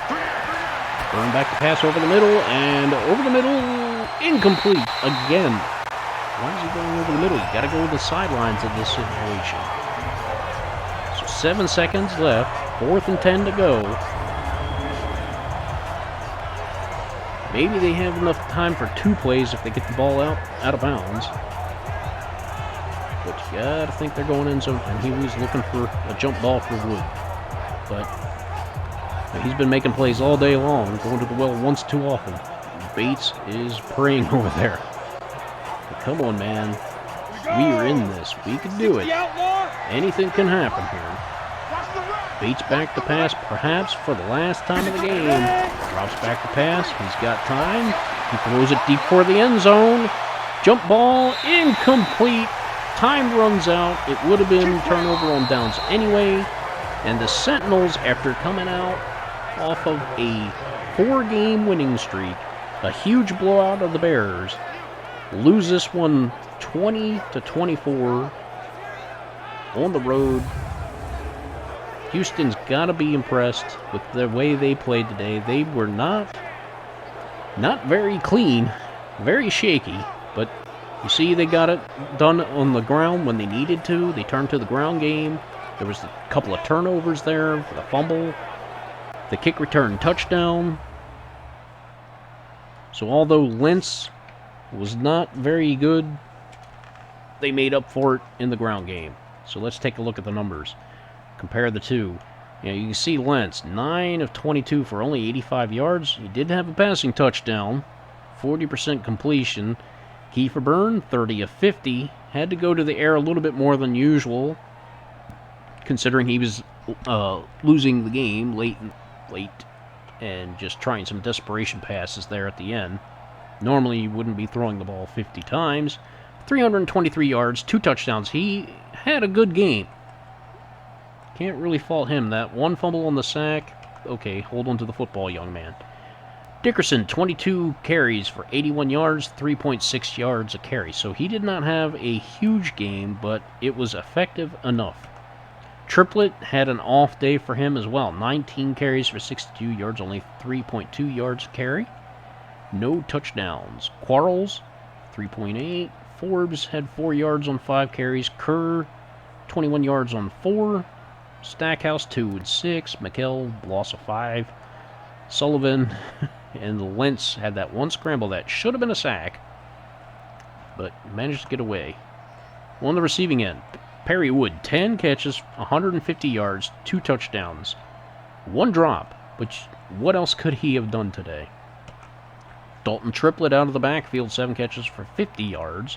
Speaker 1: Burn back the pass over the middle. And over the middle. Incomplete again. Why is he going over the middle? You got to go to the sidelines of this situation. So 7 seconds left. 4th and 10 to go. Maybe they have enough time for 2 plays if they get the ball out of bounds. But you got to think they're going in zone. And he was looking for a jump ball for Wood. But he's been making plays all day long, going to the well once too often. Bates is praying over there. But come on, man. We are in this. We can do it. Anything can happen here. Bates back to pass, perhaps for the last time of the game. Drops back to pass. He's got time. He throws it deep for the end zone. Jump ball, incomplete. Time runs out. It would have been turnover on downs anyway. And the Sentinels, after coming out off of a 4-game winning streak, a huge blowout of the Bears, lose this one 20-24 on the road. Houston's got to be impressed with the way they played today. They were not very clean, very shaky, but you see they got it done on the ground when they needed to. They turned to the ground game. There was a couple of turnovers there for the fumble. The kick return touchdown. So although Lentz was not very good, they made up for it in the ground game. So let's take a look at the numbers. Compare the two. You can see Lentz, 9 of 22 for only 85 yards. He did have a passing touchdown, 40% completion. Kiefer Byrne, 30 of 50. Had to go to the air a little bit more than usual, considering he was losing the game late and just trying some desperation passes there at the end. Normally, you wouldn't be throwing the ball 50 times. 323 yards, 2 touchdowns. He had a good game. Can't really fault him. That one fumble on the sack. Okay, hold on to the football, young man. Dickerson, 22 carries for 81 yards, 3.6 yards a carry. So he did not have a huge game, but it was effective enough. Triplett had an off day for him as well. 19 carries for 62 yards, only 3.2 yards a carry. No touchdowns. Quarles, 3.8, Forbes had 4 yards on 5 carries. Kerr, 21 yards on 4. Stackhouse, 2 and 6. McHale, loss of 5. Sullivan and Lentz had that one scramble that should have been a sack, but managed to get away. On the receiving end, Perry Wood, 10 catches, 150 yards, 2 touchdowns, 1 drop. But what else could he have done today? Dalton Triplett out of the backfield, 7 catches for 50 yards.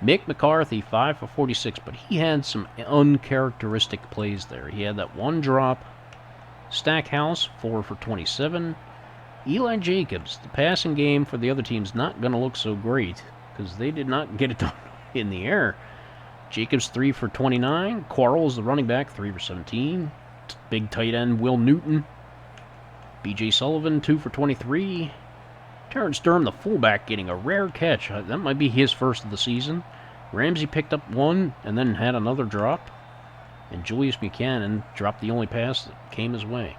Speaker 1: Mick McCarthy, 5 for 46, but he had some uncharacteristic plays there. He had that 1 drop. Stackhouse, 4 for 27. Eli Jacobs, the passing game for the other team's not going to look so great because they did not get it done in the air. Jacobs, 3 for 29. Quarles, the running back, 3 for 17. Big tight end Will Newton. B.J. Sullivan, 2 for 23. Terrence Durham, the fullback, getting a rare catch. That might be his first of the season. Ramsey picked up 1 and then had another drop. And Julius Buchanan dropped the only pass that came his way.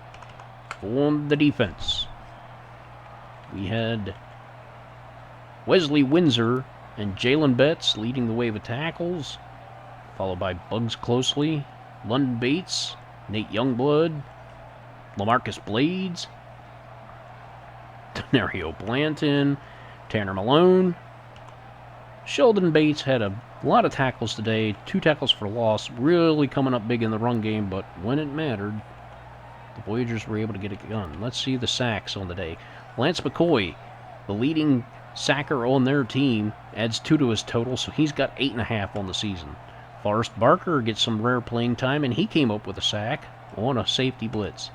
Speaker 1: On the defense, we had Wesley Windsor and Jalen Betts leading the way with tackles, followed by Bugs Closely, London Bates, Nate Youngblood, Lamarcus Blades, Denario Blanton, Tanner Malone. Sheldon Bates had a lot of tackles today, 2 tackles for loss, really coming up big in the run game, but when it mattered, the Voyagers were able to get it done. Let's see the sacks on the day. Lance McCoy, the leading sacker on their team, adds 2 to his total, so he's got 8.5 on the season. Forrest Barker gets some rare playing time, and he came up with a sack on a safety blitz.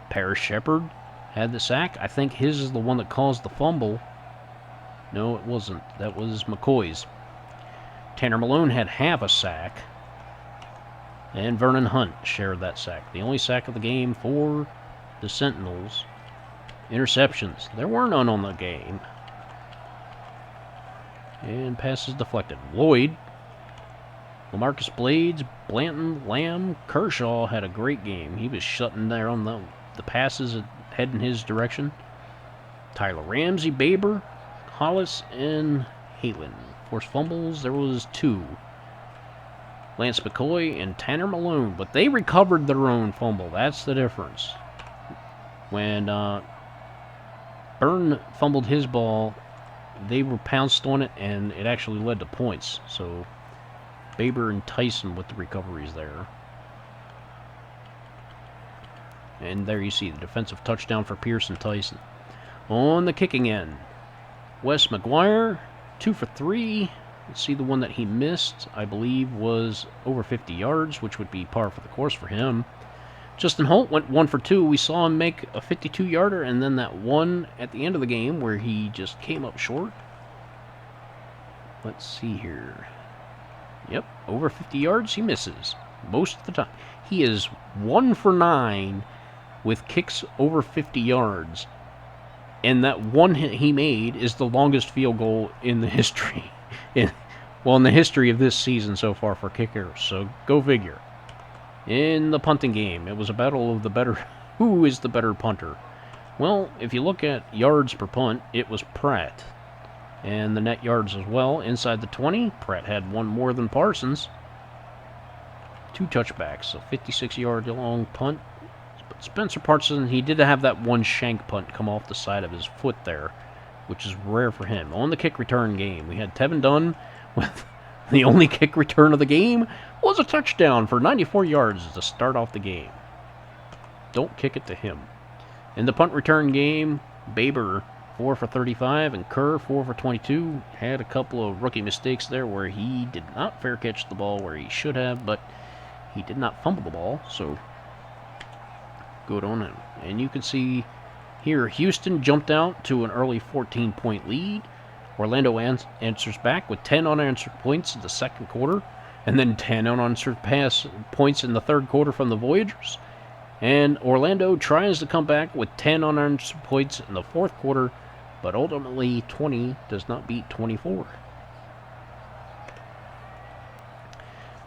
Speaker 1: Paris Shepard had the sack. I think his is the one that caused the fumble. No, it wasn't. That was McCoy's. Tanner Malone had half a sack. And Vernon Hunt shared that sack. The only sack of the game for the Sentinels. Interceptions. There were none on the game. And passes deflected. Lloyd, Lamarcus Blades, Blanton, Lamb, Kershaw had a great game. He was shutting down the passes heading his direction. Tyler Ramsey, Baber, Hollis, and Halen. Forced fumbles, there was 2. Lance McCoy and Tanner Malone, but they recovered their own fumble. That's the difference. When Byrne fumbled his ball, they were pounced on it, and it actually led to points. So Baber and Tyson with the recoveries there. And there you see the defensive touchdown for Pierce and Tyson. On the kicking end, Wes McGuire, 2 for 3. Let's see, the one that he missed, I believe, was over 50 yards, which would be par for the course for him. Justin Holt went 1 for 2. We saw him make a 52-yarder, and then that one at the end of the game where he just came up short. Let's see here. Yep, over 50 yards, he misses most of the time. He is 1 for 9 with kicks over 50 yards. And that one hit he made is the longest field goal in the history. in the history of this season so far for kickers. So go figure. In the punting game, it was a battle of the better. Who is the better punter? Well, if you look at yards per punt, it was Pratt. And the net yards as well. Inside the 20, Pratt had 1 more than Parsons. 2 touchbacks, a 56-yard long punt. But Spencer Parsons, he did have that 1 shank punt come off the side of his foot there, which is rare for him. On the kick return game, we had Tevin Dunn with the only kick return of the game was a touchdown for 94 yards to start off the game. Don't kick it to him. In the punt return game, Baber 4 for 35 and Kerr 4 for 22. Had a couple of rookie mistakes there where he did not fair catch the ball where he should have, but he did not fumble the ball, so good on him. And you can see here, Houston jumped out to an early 14-point lead. Orlando answers back with 10 unanswered points in the second quarter, and then 10 unanswered points in the third quarter from the Voyagers. And Orlando tries to come back with 10 unanswered points in the fourth quarter, but ultimately 20 does not beat 24.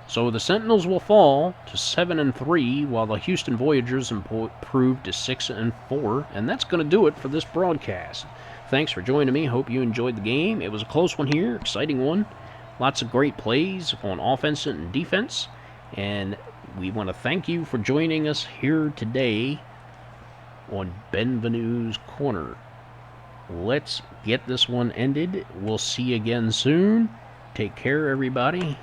Speaker 1: So the Sentinels will fall to 7-3, while the Houston Voyagers improved to 6-4, and that's going to do it for this broadcast. Thanks for joining me. Hope you enjoyed the game. It was a close one here, exciting one. Lots of great plays on offense and defense. And we want to thank you for joining us here today on Benvenue's Corner. Let's get this one ended. We'll see you again soon. Take care, everybody.